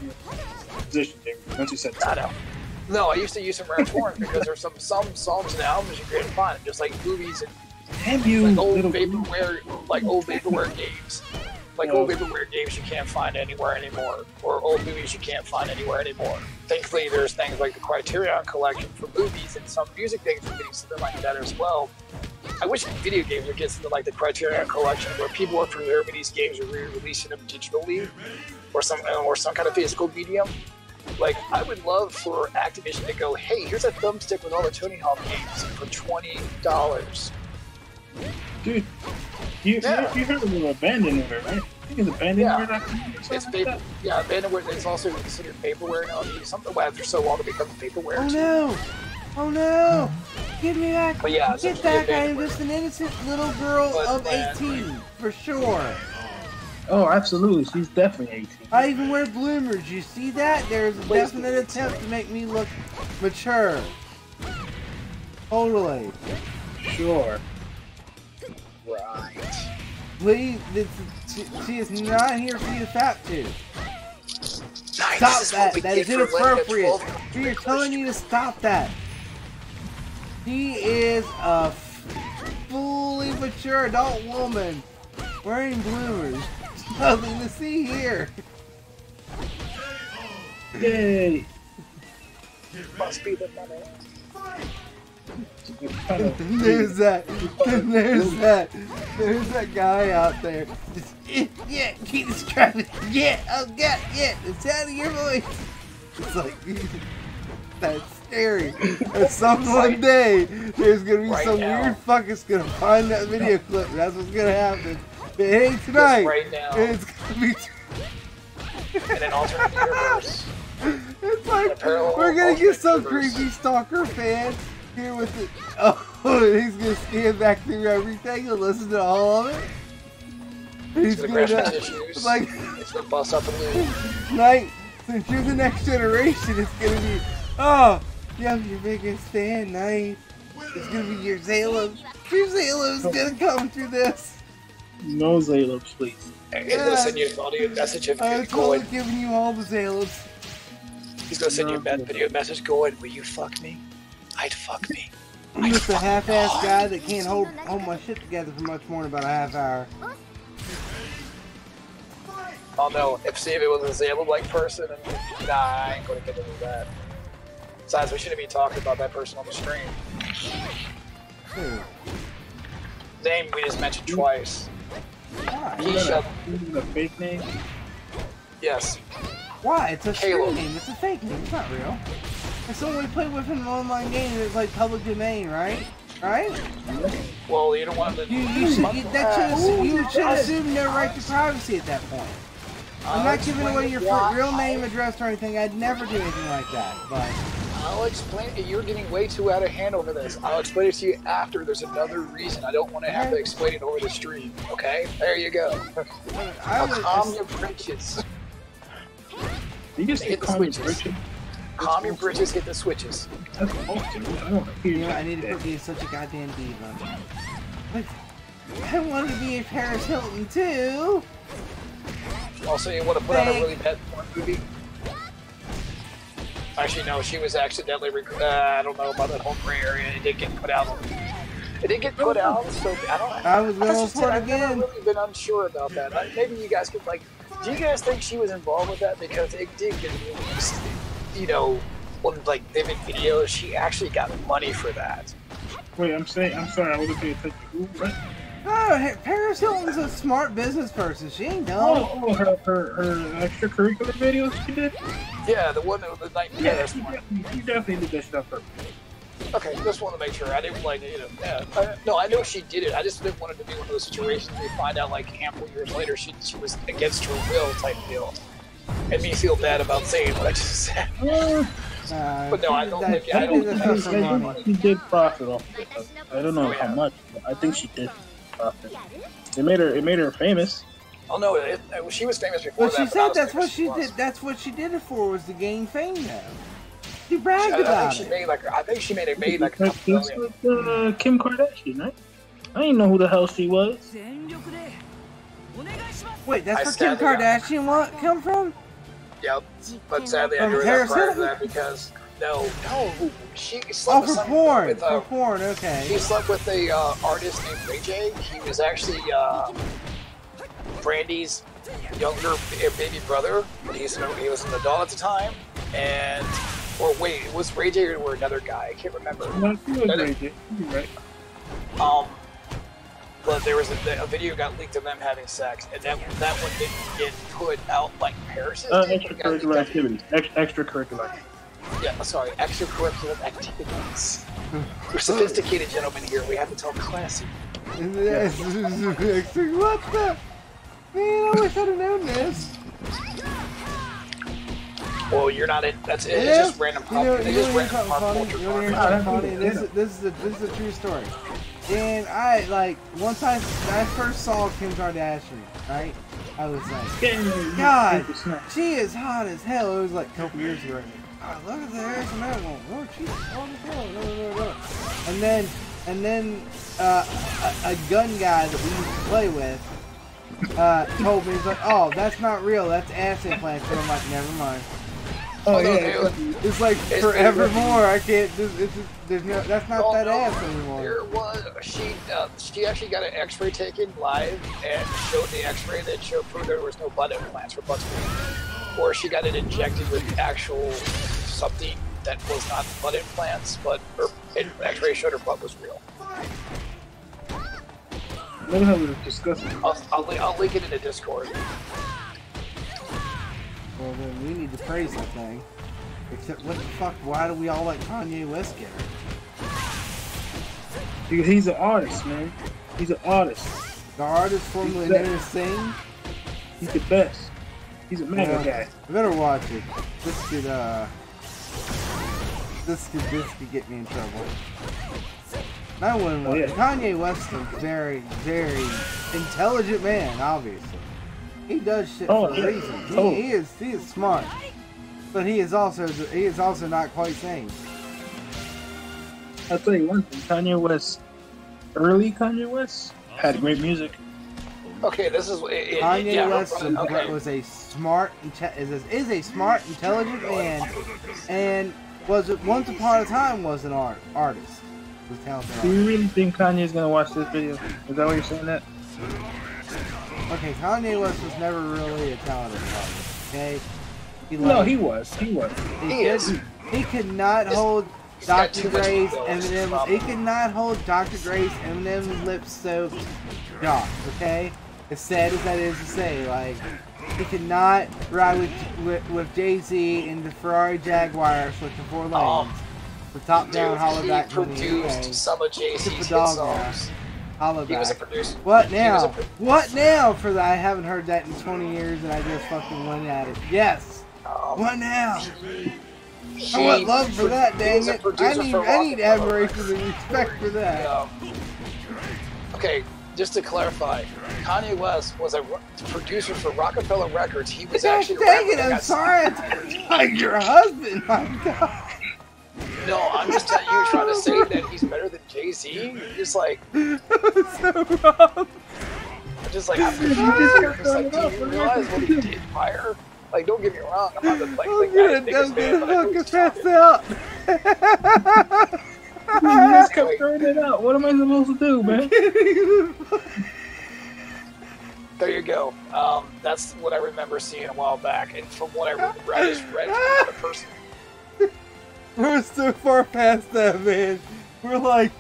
position there once you said I that. know. No, I used to use some rare torrents because there's some songs and albums you couldn't find, just like movies and Have you like old little vaporware games. Like old vaporware games you can't find anywhere anymore, or old movies you can't find anywhere anymore. Thankfully, there's things like the Criterion Collection for movies, and some music things are getting something like that as well. I wish video games would get something like the Criterion Collection, where people are preserving these games or re-releasing them digitally, or some kind of physical medium. Like, I would love for Activision to go, hey, here's a thumbstick with all the Tony Hawk games for $20. Dude, you heard of Abandonware, right? I think it's Abandonware.com or something It's like that. yeah, Abandonware is also considered vaporware now. Something after so long it becomes vaporware. Oh no! Oh no! Give me back! But yeah, Get back! I am just an innocent little girl of 18, for sure. Oh, absolutely. She's definitely 18. I even wear bloomers. You see that? There's a definite attempt to make me look mature. Totally. Sure. Right. Please, she is not here for you to fap to. Nice. Stop that! That is inappropriate. We are telling you to stop that. He is a fully mature adult woman wearing bloomers. Nothing to see here. Yay! Must be the money. There's that guy out there. Just, yeah, keep describing. Yeah, oh god, yeah, the sound of your voice. It's like, that's scary. And one day, there's gonna be some weird fuck that's gonna find that video clip. And that's what's gonna happen. But it ain't tonight. Right now. It's gonna be. In an alternate universe. It's like, we're gonna get some creepy stalker fan here with it. Oh, he's gonna scan back through everything and listen to all of it. He's gonna issues. like, it's gonna bust up and leave. Knyte, since you're the next generation, it's gonna be, oh, yeah, I'm your biggest fan, Knyte. It's gonna be your Zaleb. Your Zaleb's gonna come through this. No Zalebs, please. He's gonna send you an audio message of I'm totally giving you all the Zalebs. He's gonna send you a video message going, will you fuck me? I'd fuck me. I'm just a half-ass guy that can't hold my shit together for much more than about a half hour. Oh no, if it was a Zaleb-like person, nah, I ain't gonna get into that. Besides, we shouldn't be talking about that person on the stream. Name we just mentioned twice. Why? Is that a fake name? Yes. Why? It's a Caleb. stream name. It's a fake name. It's not real. It's only played with an online game that's like public domain, right? Right? Well, you don't want to. You should assume no right to privacy at that point. I'm not giving away your real name, address, or anything. I'd never do anything like that. But I'll explain it. You're getting way too out of hand over this. I'll explain it to you after. There's another reason. I don't want to have to explain it over the stream. Okay? There you go. Now calm your britches. You just Hit the switches. Calm your britches, hit the switches. That's awesome. I don't hear You know, that. I need to quit being such a goddamn diva. But I want to be a Paris Hilton too. Also, you want to put out a really bad porn movie? Actually, no, she was accidentally, I don't know about that whole gray area. It did get put out. It did get put out, so I don't I was going for it I've never again. really been unsure about that. Maybe you guys could, like, do you guys think she was involved with that? Because it did get released, you know, on, like, vivid videos. She actually got money for that. Wait, I'm sorry, I wasn't paying attention. Who? What? Oh, Paris Hilton's a smart business person. She ain't dumb. Oh, her extracurricular videos she did? Yeah, the one that the night. Yeah, that's one. She definitely did that stuff for. Okay, just want to make sure. I didn't like, you know, no, I know she did it. I just didn't want it to be one of those situations where you find out like ample years later she was against her will type deal. And me feel bad about saying what I just said. But no, I don't think I don't. She did profit off of it. I don't know how much, but I think she did profit. It made her famous. Oh no, she was famous before Well, that. she said that's what she did. That's what she did it for, was to gain fame. Now she bragged I about think it. she made like I think she made like a couple That's million. with Kim Kardashian, right? I didn't know who the hell she was. Wait, that's I where Kim sadly got- Kardashian come from? Yep, but sadly I From drew that Paris prior to Hilton? that because no, she Oh, slept with for some porn. with For porn. Okay. He slept with a artist named Ray J. He was actually Brandy's younger baby brother. He was an adult at the time, and or wait, it was Ray J or another guy? I can't remember. No, she was crazy. You're right. But there was a video got leaked of them having sex, and that one didn't get put out like Paris. Extracurricular activities. Extracurricular. Yeah, sorry, extracurricular activities. We're sophisticated gentlemen here. We have to talk classy. What the? Man, I wish I'd have known this. Well, you're not in. That's it. Yeah. It's just random pop. You It's know just what's random pop funny? culture. You know what's Content. funny? This is a true story. And I like once I first saw Kim Kardashian, right? I was like, God, she is hot as hell. It was like a couple years ago. Oh, look at the hair and that one. Oh, she's hot as hell. No. And then a gun guy that we used to play with told me, he's like, oh, that's not real. That's ass implants. And I'm like, never mind. Oh no, yeah. It's like forevermore. I can't. There's no. That's not that ass anymore. There was she actually got an X-ray taken live and showed the X-ray that showed proof there was no butt implants for butt screen, or she got it injected with actual something that was not butt implants, but her X-ray showed her butt was real. What the hell was disgusting? I'll link it in the Discord. Well, then we need to praise that thing. Except, what the fuck? Why do we all like Kanye West get her? Because he's an artist, man. He's an artist. The artist formerly known as Sing. He's the best. He's a mega guy. I better watch it. This could get me in trouble. I wouldn't watch it. Kanye West is a very, very intelligent man, obviously. He does shit for a reason. He is smart, but he is also not quite sane. I'll tell you one thing: Kanye West, early Kanye West, had great music. Okay, this is Kanye West was a smart, is a smart, intelligent man, and was once upon a time was an artist. Was talented. Do you really think Kanye's gonna watch this video? Is that what you're saying? That? Okay, Kanye West was never really a talented artist, okay? He was. He could not hold Dr. Dre's Eminem's. He could not hold Dr. Dre's Eminem's lips so jocks, okay? As sad as that is to say, like, he could not ride with Jay-Z in the Ferrari Jaguars with the 4 lanes. The top-down holoback. He produced some of Jay-Z's songs. He was a producer. What now? What now? For that, I haven't heard that in 20 years, and I just fucking went at it. Yes. What now? I want love for that, dang He's a it. producer for I need Rockefeller. admiration and respect for that. Okay, just to clarify, Kanye West was a producer for Rockefeller Records. He was actually a dang rapper it, that I'm got sorry. Like your husband, my God. No, I'm just telling you, trying to say that he's better than Jay-Z. You're just like, So wrong. just like, I'm confused. Just like, do you realize what he did prior? Like, don't get me wrong, I'm not the like I'm guy's biggest fan, but I know fucking he's pass talented. out. You just kept throwing it out. What am I supposed to do, man? There you go. That's what I remember seeing a while back, and from what I read from another person. We're so far past that, man. We're like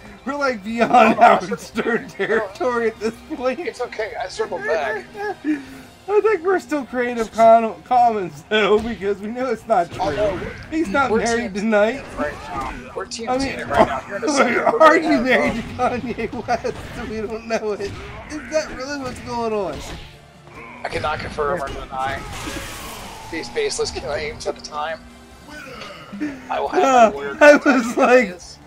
beyond Howard Stern territory at this point. It's okay, I circled back. I think we're still Creative Commons though, because we know it's not true. Although, He's not we're married TMZ tonight. right now. We're TMZ I mean, it right now. You're in a second, we're are gonna you married to have, Kanye West? We don't know it. Is that really what's going on? I cannot confirm or deny these baseless claims at the time. I will have my lawyer I contact was you like, guys.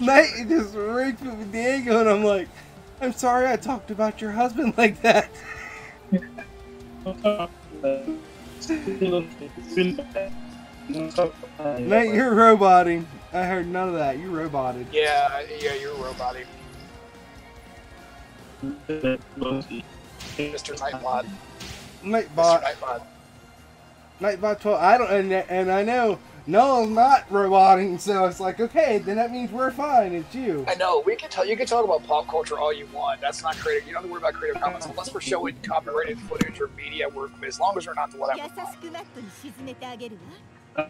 Knight just raked me with Diego, and I'm like, I'm sorry I talked about your husband like that. Knight, you're roboting. I heard none of that. You roboted. Yeah, you're roboting. Mr. Nightbot. Nightbot. Mr. Nightbot. Nightbot 12. I don't, and I know Noel's not roboting, so it's like, okay, then that means we're fine. It's you. I know, we can tell you can talk about pop culture all you want. That's not creative. You don't have to worry about Creative Commons unless we're showing copyrighted footage or media work, as long as we're not to whatever. 優しくマットに沈めてあげるわ。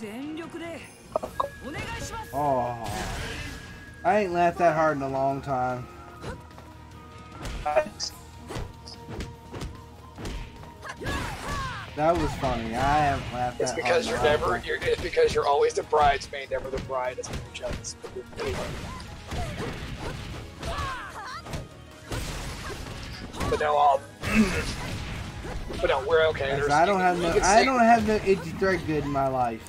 全力でお願いします。 Oh, I ain't laughed that hard in a long time. That was funny. I haven't laughed It's that because hard. it's because you're always the bridesmaid, never the bride. That's what you're jealous. But no, but no, we're okay. Yes, I don't have no itchy thread good in my life.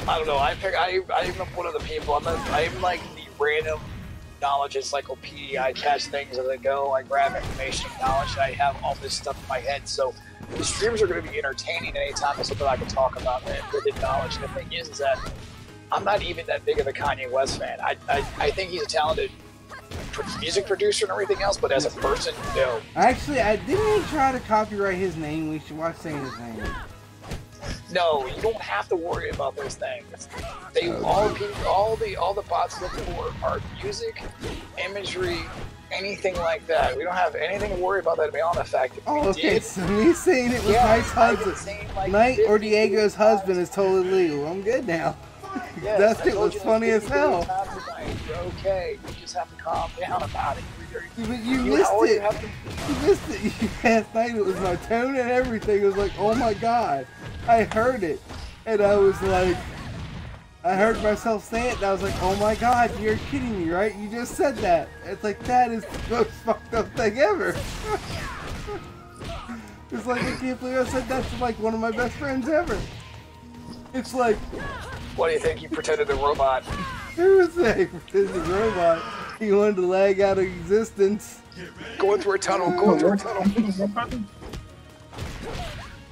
I don't know. I'm one of the people. I'm like the random knowledge encyclopedia. I catch things as I go. I grab information and knowledge. And I have all this stuff in my head. So the streams are going to be entertaining anytime there's something I can talk about with knowledge. And the thing is that I'm not even that big of a Kanye West fan. I think he's a talented music producer and everything else, but as a person, no. Actually, I didn't even try to copyright his name. We should watch saying his name. No, you don't have to worry about those things. They all the bots look for are music, imagery, anything like that. We don't have anything to worry about that beyond the fact that Oh, we okay, did. so me saying it was Knight's husband. Knight or Diego's husband is totally legal. I'm good now. Yes, That I shit told was you funny this as hell. 50 times tonight. You're okay. You just have to calm down about it. But you missed all you it. have to- You missed it. Last night it was my tone and everything. It was like, oh my god. I heard it. And I was like, I heard myself say it and I was like, oh my god, you're kidding me, right? You just said that. It's like, that is the most fucked up thing ever. It's like, I can't believe I said that to like one of my best friends ever. It's like, What do you think? You pretended a robot. who was that? This is a robot. He wanted to lag out of existence. Going through a tunnel. Going through a tunnel.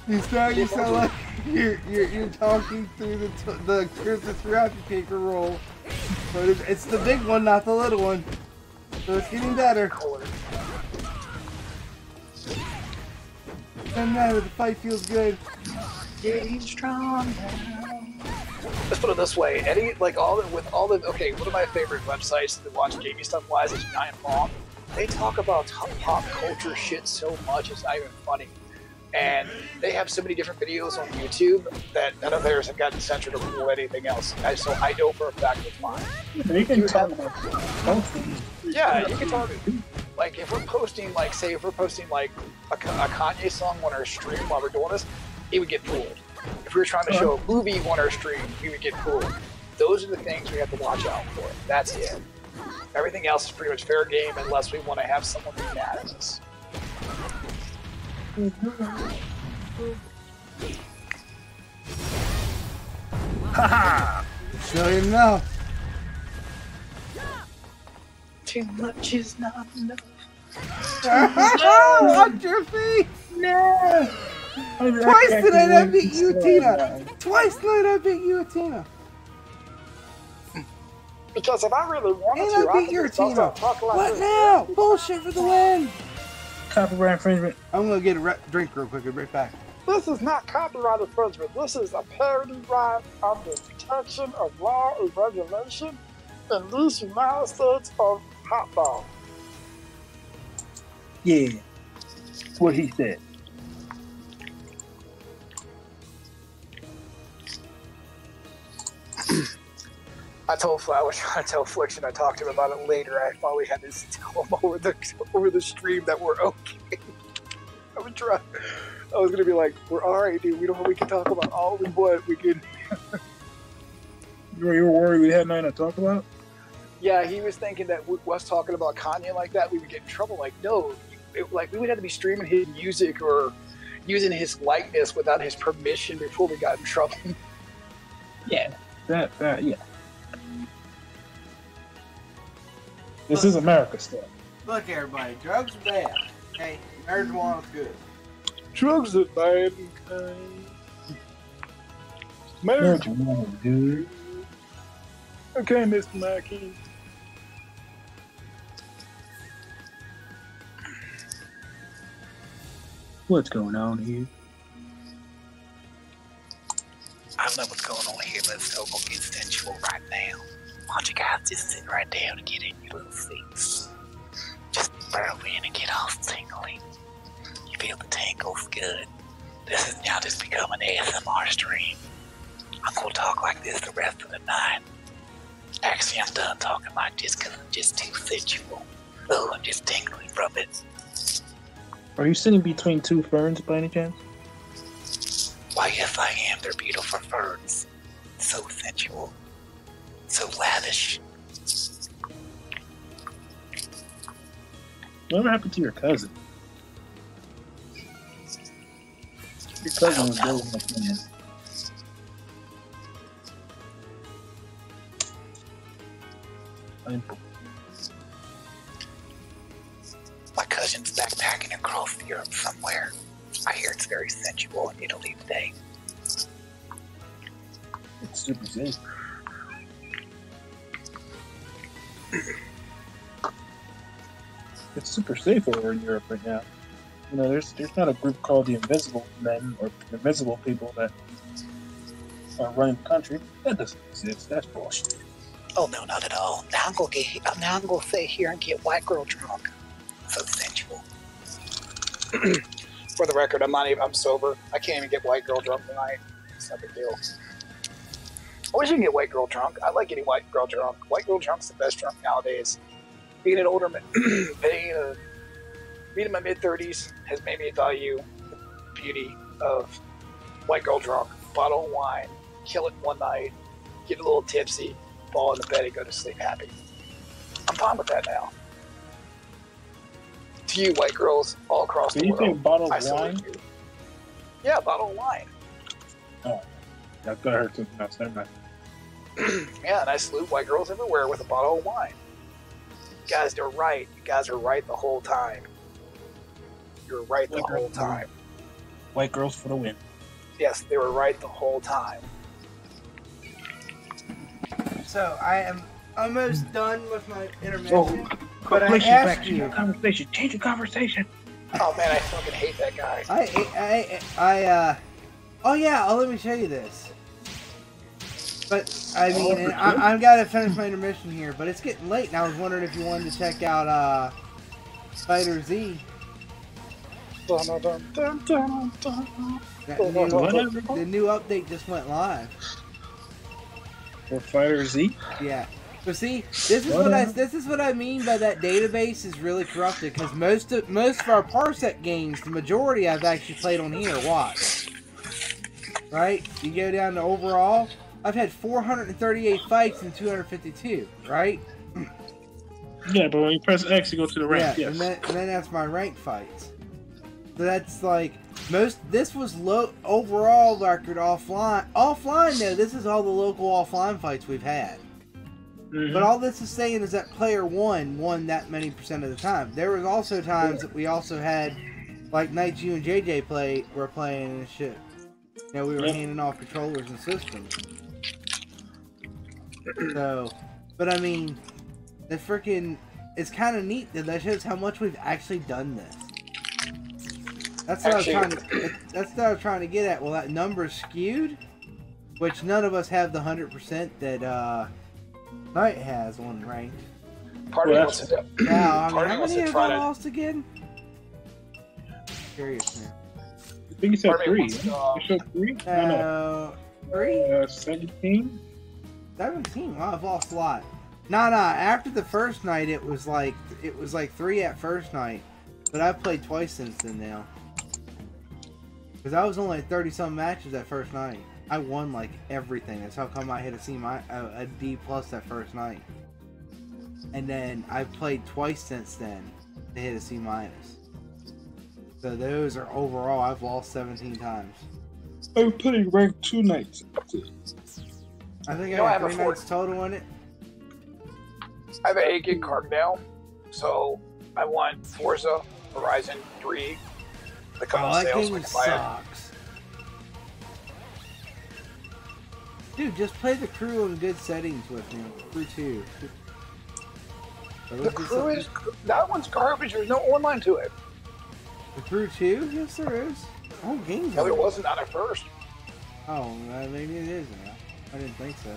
You sound like you're talking through the Christmas wrapping paper roll. But it's the big one, not the little one. So it's getting better. Doesn't matter, the fight feels good. Getting strong now. Let's put it this way: okay, one of my favorite websites to watch gaming stuff wise is Giant Bomb. They talk about pop culture shit so much it's not even funny, and they have so many different videos on YouTube that none of theirs have gotten censored or pulled anything else. So I know for a fact it's fine. You can talk about posting. Yeah, you can talk. Like if we're posting, like say if we're posting like a Kanye song on our stream while we're doing this, it would get pulled. If we were trying to show a movie on our stream, we would get pulled. Those are the things we have to watch out for. That's it. Everything else is pretty much fair game unless we want to have someone be mad at us. Haha! Still didn't know. Too much is not enough. Watch your feet! No! Twice tonight I beat you, Tina! Twice tonight I beat you, Tina! Because if I really wanted And to, I beat your could just Tina! talk like What this. now? Bullshit for the win! Copyright infringement. I'm gonna get a drink real quick, I'll be right back. This is not copyright infringement. This is a parody right under protection of law and regulation in these United States of hot dog. Yeah. That's what he said. I was trying to tell Fliction. I talked to him about it later. I finally had to tell him over the stream that we're okay. I was gonna be like, "We're all right, dude. We can talk about all we want. We can." You were worried we had nothing to talk about? Yeah, he was thinking that us talking about Kanye like that, we would get in trouble. Like, no, we would have to be streaming his music or using his likeness without his permission before we got in trouble. Yeah. Yeah. This is America still. Look, everybody, drugs are bad. Okay, marijuana's good. Drugs are bad. Marijuana, dude. Okay, Mr. Mackey. What's going on here? I don't know what's going on here. Let's go get sensual right now. Why don't you guys just sit right down and get in your little seats? Just burrow in and get all tingly. You feel the tingles good. This is now just become an ASMR stream. I'm gonna talk like this the rest of the night. Actually, I'm done talking like this because I'm just too sensual. Oh, I'm just tingling from it. Are you sitting between two ferns by any chance? Why, yes, I am. They're beautiful ferns. So sensual. So lavish. Whatever happened to your cousin? Your cousin was building a plan. My cousin's backpacking across Europe somewhere. I hear it's very sensual in Italy today. It's super safe. It's super safe over in Europe right now. You know, there's not a group called the Invisible Men or the Invisible People that are running the country. That doesn't exist. That's bullshit. Oh no, not at all. Now I'm gonna sit here and get white girl drunk. So sensual. For the record, I'm sober. I can't even get white girl drunk tonight. It's no big deal. I wish you can get white girl drunk. I like getting white girl drunk. White girl drunk's the best drunk nowadays. Being an older man, being in my mid-30s has made me value the beauty of white girl drunk. Bottle of wine, kill it one night, get a little tipsy, fall in the bed and go to sleep happy. I'm fine with that now. To you, white girls all across the you world. think bottle I of salute wine? you. Yeah, a bottle of wine. Oh, I thought I heard something else. Never mind. Yeah, and I salute white girls everywhere with a bottle of wine. You guys are right. You guys are right the whole time. You're right the whole time. White girls for the win. Yes, they were right the whole time. So, I am almost done with my intermission. But I Fliction, asked back to you. your conversation. Change the conversation. Oh man, I fucking hate that guy. Oh yeah, let me show you this. But, I mean, I've got to finish my intermission here, but it's getting late, and I was wondering if you wanted to check out, Spider Z. The new update just went live. For Fighter Z? Yeah. But see, this is what I mean by that database is really corrupted, because most of our Parsec games, the majority I've actually played on here. Watch. Right? You go down to overall, I've had 438 fights and 252, right? Yeah, but when you press X, you go to the rank. Yeah, Yes. and then that's my ranked fights. So that's like This was low overall record offline. Offline though, this is all the local offline fights we've had. But all this is saying is that player one won that many percent of the time. There was also times that we also had, like nights you and JJ were playing and shit. You know, we were handing off controllers and systems. So, but I mean, the freaking, it's kind of neat that shows how much we've actually done this. That's what I was trying to. That's what I was trying to get at. Well, that number's skewed, which none of us have the 100% that Knyte has on ranked. Part of me wants to. Wow, I mean, how many have I lost again? Curious now. I think you said 3. You said 3? No. 3? 17. 17. Wow, I've lost a lot. Nah. After the first night, it was like 3 at first night, but I've played twice since then now. Because I was only at 30-some matches that first night. I won like everything. That's how come I hit a D+ that first night. And then I've played twice since then to hit a C-. So those are overall, I've lost 17 times. I'm putting rank 2 nights. I think I have 3 nights total in it. I have an 8 gig card now, so I want Forza Horizon 3. That game sucks. Dude, just play the crew in good settings with me. Crew 2. The crew is... That one's garbage. There's no online to it. The crew 2? Yes, there is. The whole game's No, there wasn't at first. Oh, maybe it is now. I didn't think so.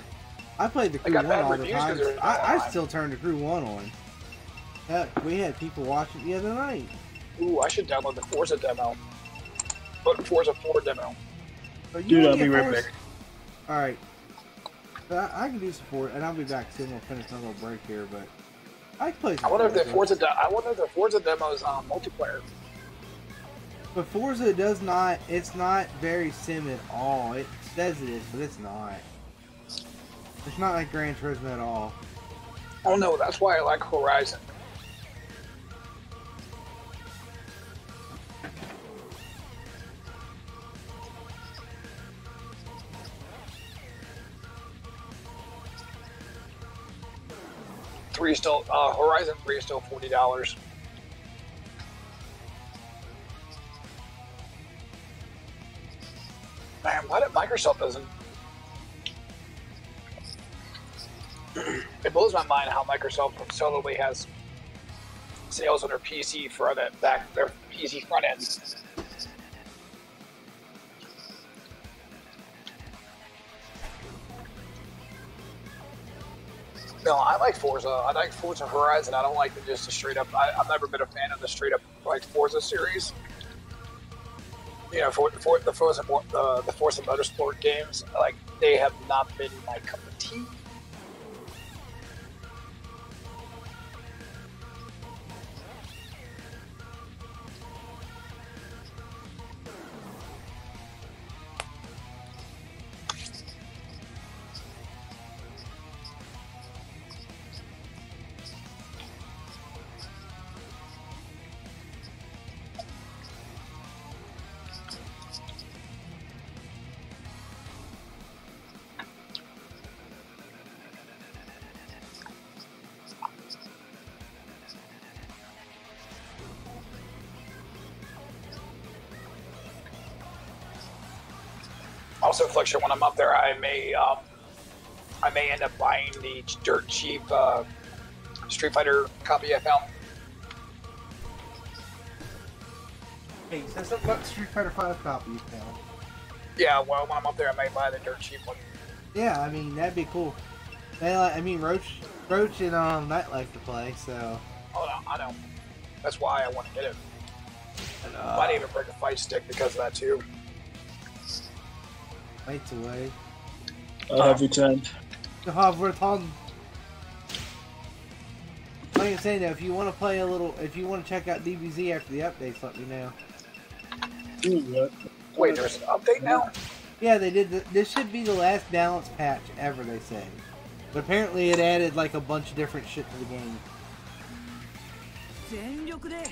I played the crew 1 all the time. I still turned the crew 1 on. Heck, we had people watching the other night. Ooh, I should download the Forza demo. But Forza 4 demo. Dude, I'll be right back. Alright. I can do support, and I'll be back soon. We'll finish a little break here, but I can play some. I wonder if the Forza demo is multiplayer. But Forza does not, it's not very sim at all. It says it is, but it's not. It's not like Gran Turismo at all. Oh no, that's why I like Horizon. Horizon 3 is still $40. Man, why did Microsoft doesn't? It blows my mind how Microsoft solely has sales on their PC for their PC front end. No, I like Forza. I like Forza Horizon. I don't like just a straight up. I've never been a fan of the straight up like Forza series. You know, for the Forza Motorsport games, like they have not been my cup of tea. Also, Fliction, when I'm up there, I may end up buying the dirt cheap Street Fighter copy I found. Hey, you said something about the Street Fighter 5 copy you found. Yeah, well, when I'm up there, I may buy the dirt cheap one. Yeah, I mean that'd be cool. I mean Roach and Knyte like to play, so. Oh no, I know. That's why I want to get it. Might even break a fight stick because of that too. Knyte's away. I'll have returned. Like I'm saying though, if you want to play a little, if you want to check out DBZ after the updates, let me know. Wait, there's an update now? Yeah, they did. This should be the last balance patch ever, they say. But apparently it added like a bunch of different shit to the game.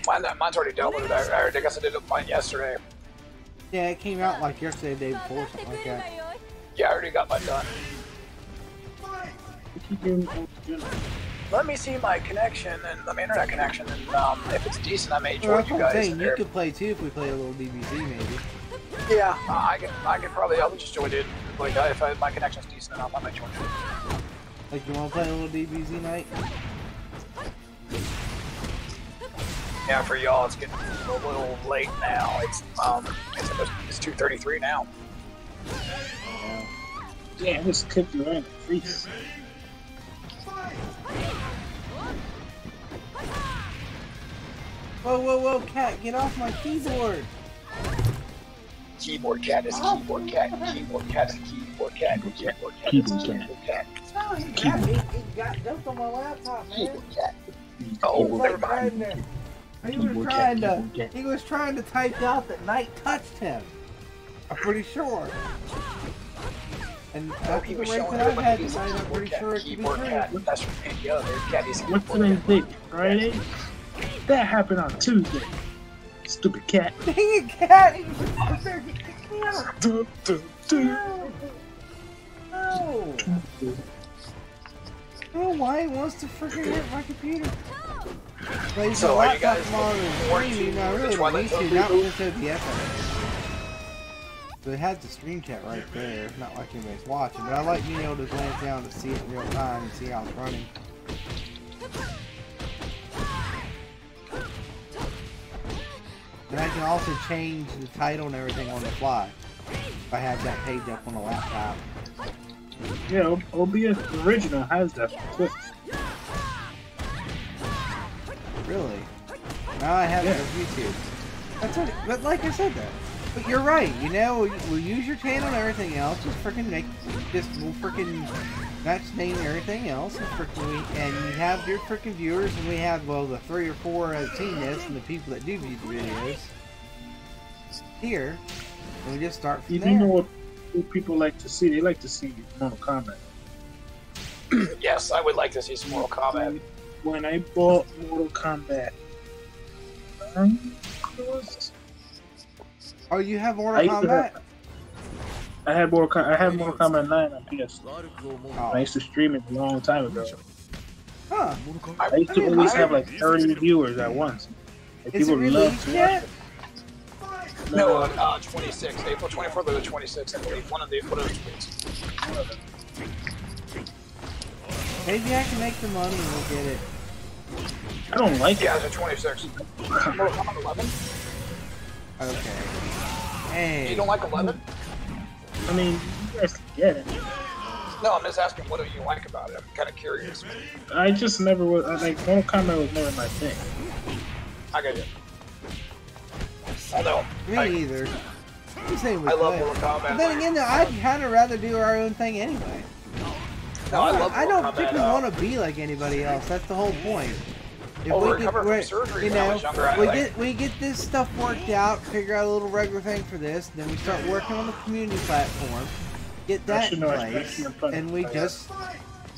Mine's already downloaded. I guess I did mine yesterday. Yeah, it came out like yesterday, the day before, something like that. Yeah, I already got mine done. Let me see my connection and my internet connection, and if it's decent, I may Well, join that's you what I'm guys. saying. You could play too if we play a little DBZ, maybe. Yeah, I can probably. I'll just join it. Like if my connection's decent enough, I might join it. Like, you want to play a little DBZ night? Yeah, for y'all, it's getting a little late now. It's 2:33 now. Yeah. Yeah, I just clicked you right. Freeze. Whoa, whoa, whoa, cat, get off my keyboard! Keyboard cat is keyboard cat. Keyboard cat is keyboard cat. Keyboard cat. Keyboard cat. No, he got dumped on my laptop, man. Keyboard cat. He Oh, was never like trying mind. to, he was trying to type out that Knight touched him. I'm pretty sure. And after He the was race showing that I've had everybody he's a tonight, I'm keyboard pretty cat. sure it could be Keyboard true. cat. That's from any other cat's What's today's date? Friday? That happened on Tuesday. Stupid cat. Dang it, cat! He was up there getting out. Du, du, du. No! No! I don't know why he wants to freaking hit my computer. Like, So the are you laptop guys tomorrow is streaming. I really don't need to, not with this OBS on it. So it has the stream chat right there, not like anybody's watching, but I like being able to glance down to see it in real time and see how it's running. And I can also change the title and everything on the fly if I have that page up on the laptop. Yeah, OBS original has that clip. Really? Now I have it on YouTube. That's what, but like I said that. But you're right, you know, we'll use your channel and everything else, just freaking we'll freaking match name and everything else, and you have your freaking viewers, and we have, well, the 3 or 4 that have seen this, and the people that do view the videos here, and we just start from there. You know what people like to see? They like to see Mortal Kombat. Yes, I would like to see some Mortal Kombat. When I bought Mortal Kombat, Oh, you have Mortal Kombat? I had Mortal Kombat 9 on PS. Oh. I used to stream it a long time ago. Huh. I used to always have like 30 viewers at once. Like, Is it people love released to yet? watch it. No, 26, April 24th or the 26th, I believe. One of those tweets. Maybe I can make the money and we'll get it. I don't like Yeah, it. it's a 26. Mortal Kombat 11? Okay. Hey. You don't like 11? I mean, you guys can get it. No, I'm just asking what do you like about it. I'm kind of curious. I just never was, like, Mortal Kombat was never my thing. I got you. Although, Me either. Same with I love that. Mortal Kombat. But then again, I'd kind of rather do our own thing anyway. No, I love I Mortal don't Kombat, particularly want to be like anybody else. That's the whole point. If Over we recovered from surgery when I was younger, we get this stuff worked out, figure out a little regular thing for this, then we start working on the community platform, get that in place, and we just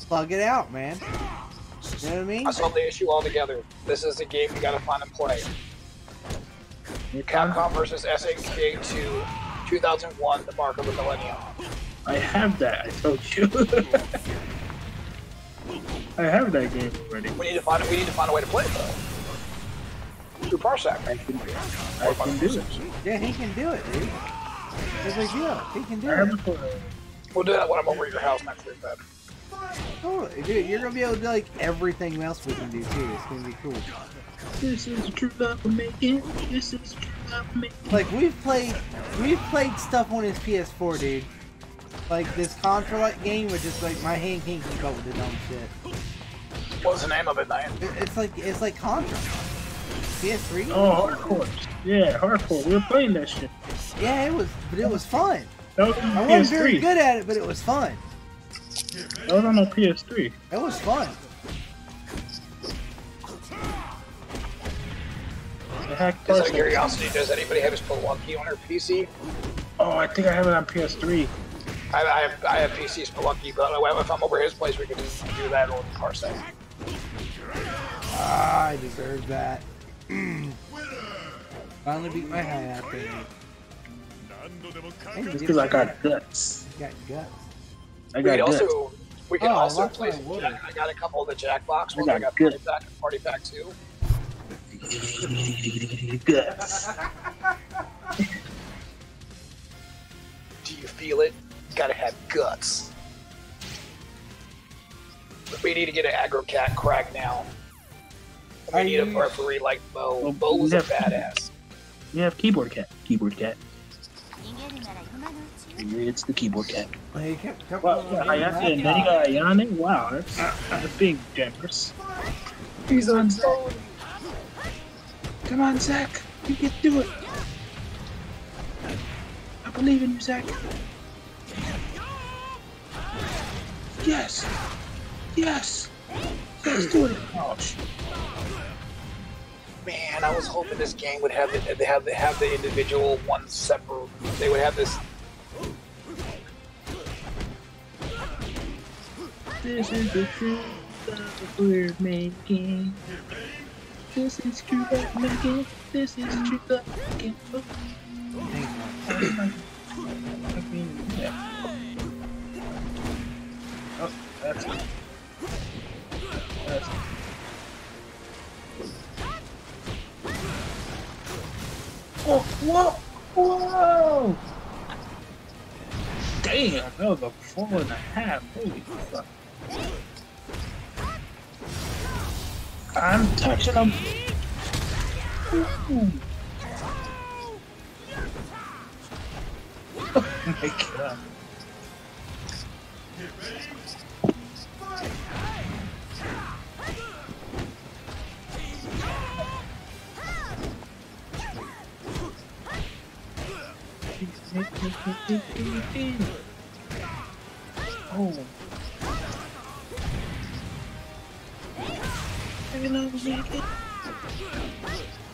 plug it out, man. You know what I mean? I solved the issue altogether. This is a game you gotta find and play. Capcom versus SNK 2, 2001, the mark of the millennium. I have that, I told you. I have that game already. We need to find a way to play it though. Through Parsec. I can do it. Yeah, he can do it, dude. It's like, yeah, he can do I have it. it for We'll do that when I'm over at your house next week, then. Totally, dude. You're gonna be able to do like everything else we can do too. It's gonna be cool. This is the true love we're making. This is the true love we're making. Like we've played stuff on his PS4, dude. Like this Contra game, which is like my hand can't keep up with the dumb shit. What's the name of it, man? It's like Contra. PS3. Oh, hardcore. Yeah, hardcore. We were playing that shit. Yeah, it was fun. That was on I wasn't PS3. very good at it, but it was fun. That was on the PS3. It was fun. The hack Just out of person. curiosity, does anybody have his Spelunky on their PC? Oh, I think I have it on PS3. I have PC Spelunky, but if I'm over his place, we can do that on Parsec. Ah, I deserve that. Finally beat my hat, baby. It's because I got guts. You got guts. I We got can guts. also we can Oh, also that's play my some water. Jack. I got a couple of the Jackbox ones. got I got good. Party Pack 2. Guts. Do you feel it? Gotta have guts. We need to get an aggro cat crack now. We need a referee like Bo. Well, Bo was we a have- badass. You have keyboard cat. Keyboard cat. It's the keyboard cat. Hey, come Well, on, yeah, Ayane, and then you got Ayane. Wow, that's being generous. He's on zone. Come on, Zach. You can do it. I believe in you, Zach. Yes. Yes. Let's do it. Oh, shit. Man, I was hoping this game would have the individual one separate. They would have this. This is the truth that we're making. This is truth that we're making. This is truth that we're making. Oh, that's it. That's it. Oh, whoa! Whoa! Damn, that was a 4.5. Holy fuck. I'm touching him. Ooh. Oh my god. Oh.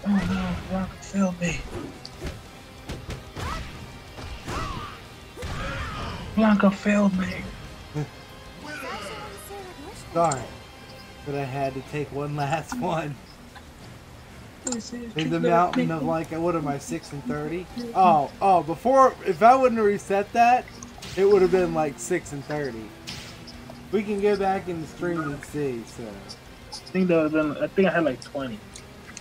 Oh no, Rock failed me. Blanca failed me. Darn. But I had to take one last one. In the mountain of like, what am I, 6 and 30? Oh, before, if I wouldn't have reset that, it would have been like 6 and 30. We can go back in the stream and see, so. I think that would have been, I think I had like 20.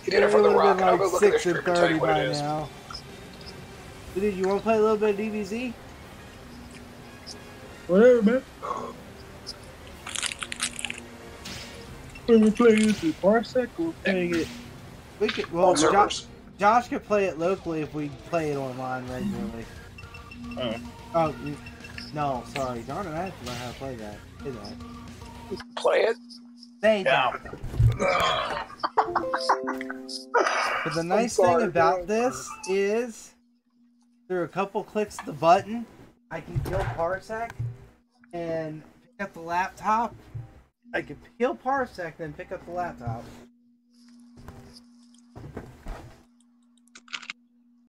You did it for the would have Rock. been I'll like go look at the 6 stream and and tell 30 you what it by is. now. Dude, you want to play a little bit of DBZ? Whatever, man. We're playing this with Parsec, we're playing it. We could, All well, servers. Josh could play it locally if we play it online regularly. Oh, no, sorry. Darn it, I have to learn how to play that. Say that. Play it. Say Yeah. that. But the nice thing about this is, through a couple clicks of the button, I can kill Parsec and pick up the laptop. I can kill Parsec, then pick up the laptop.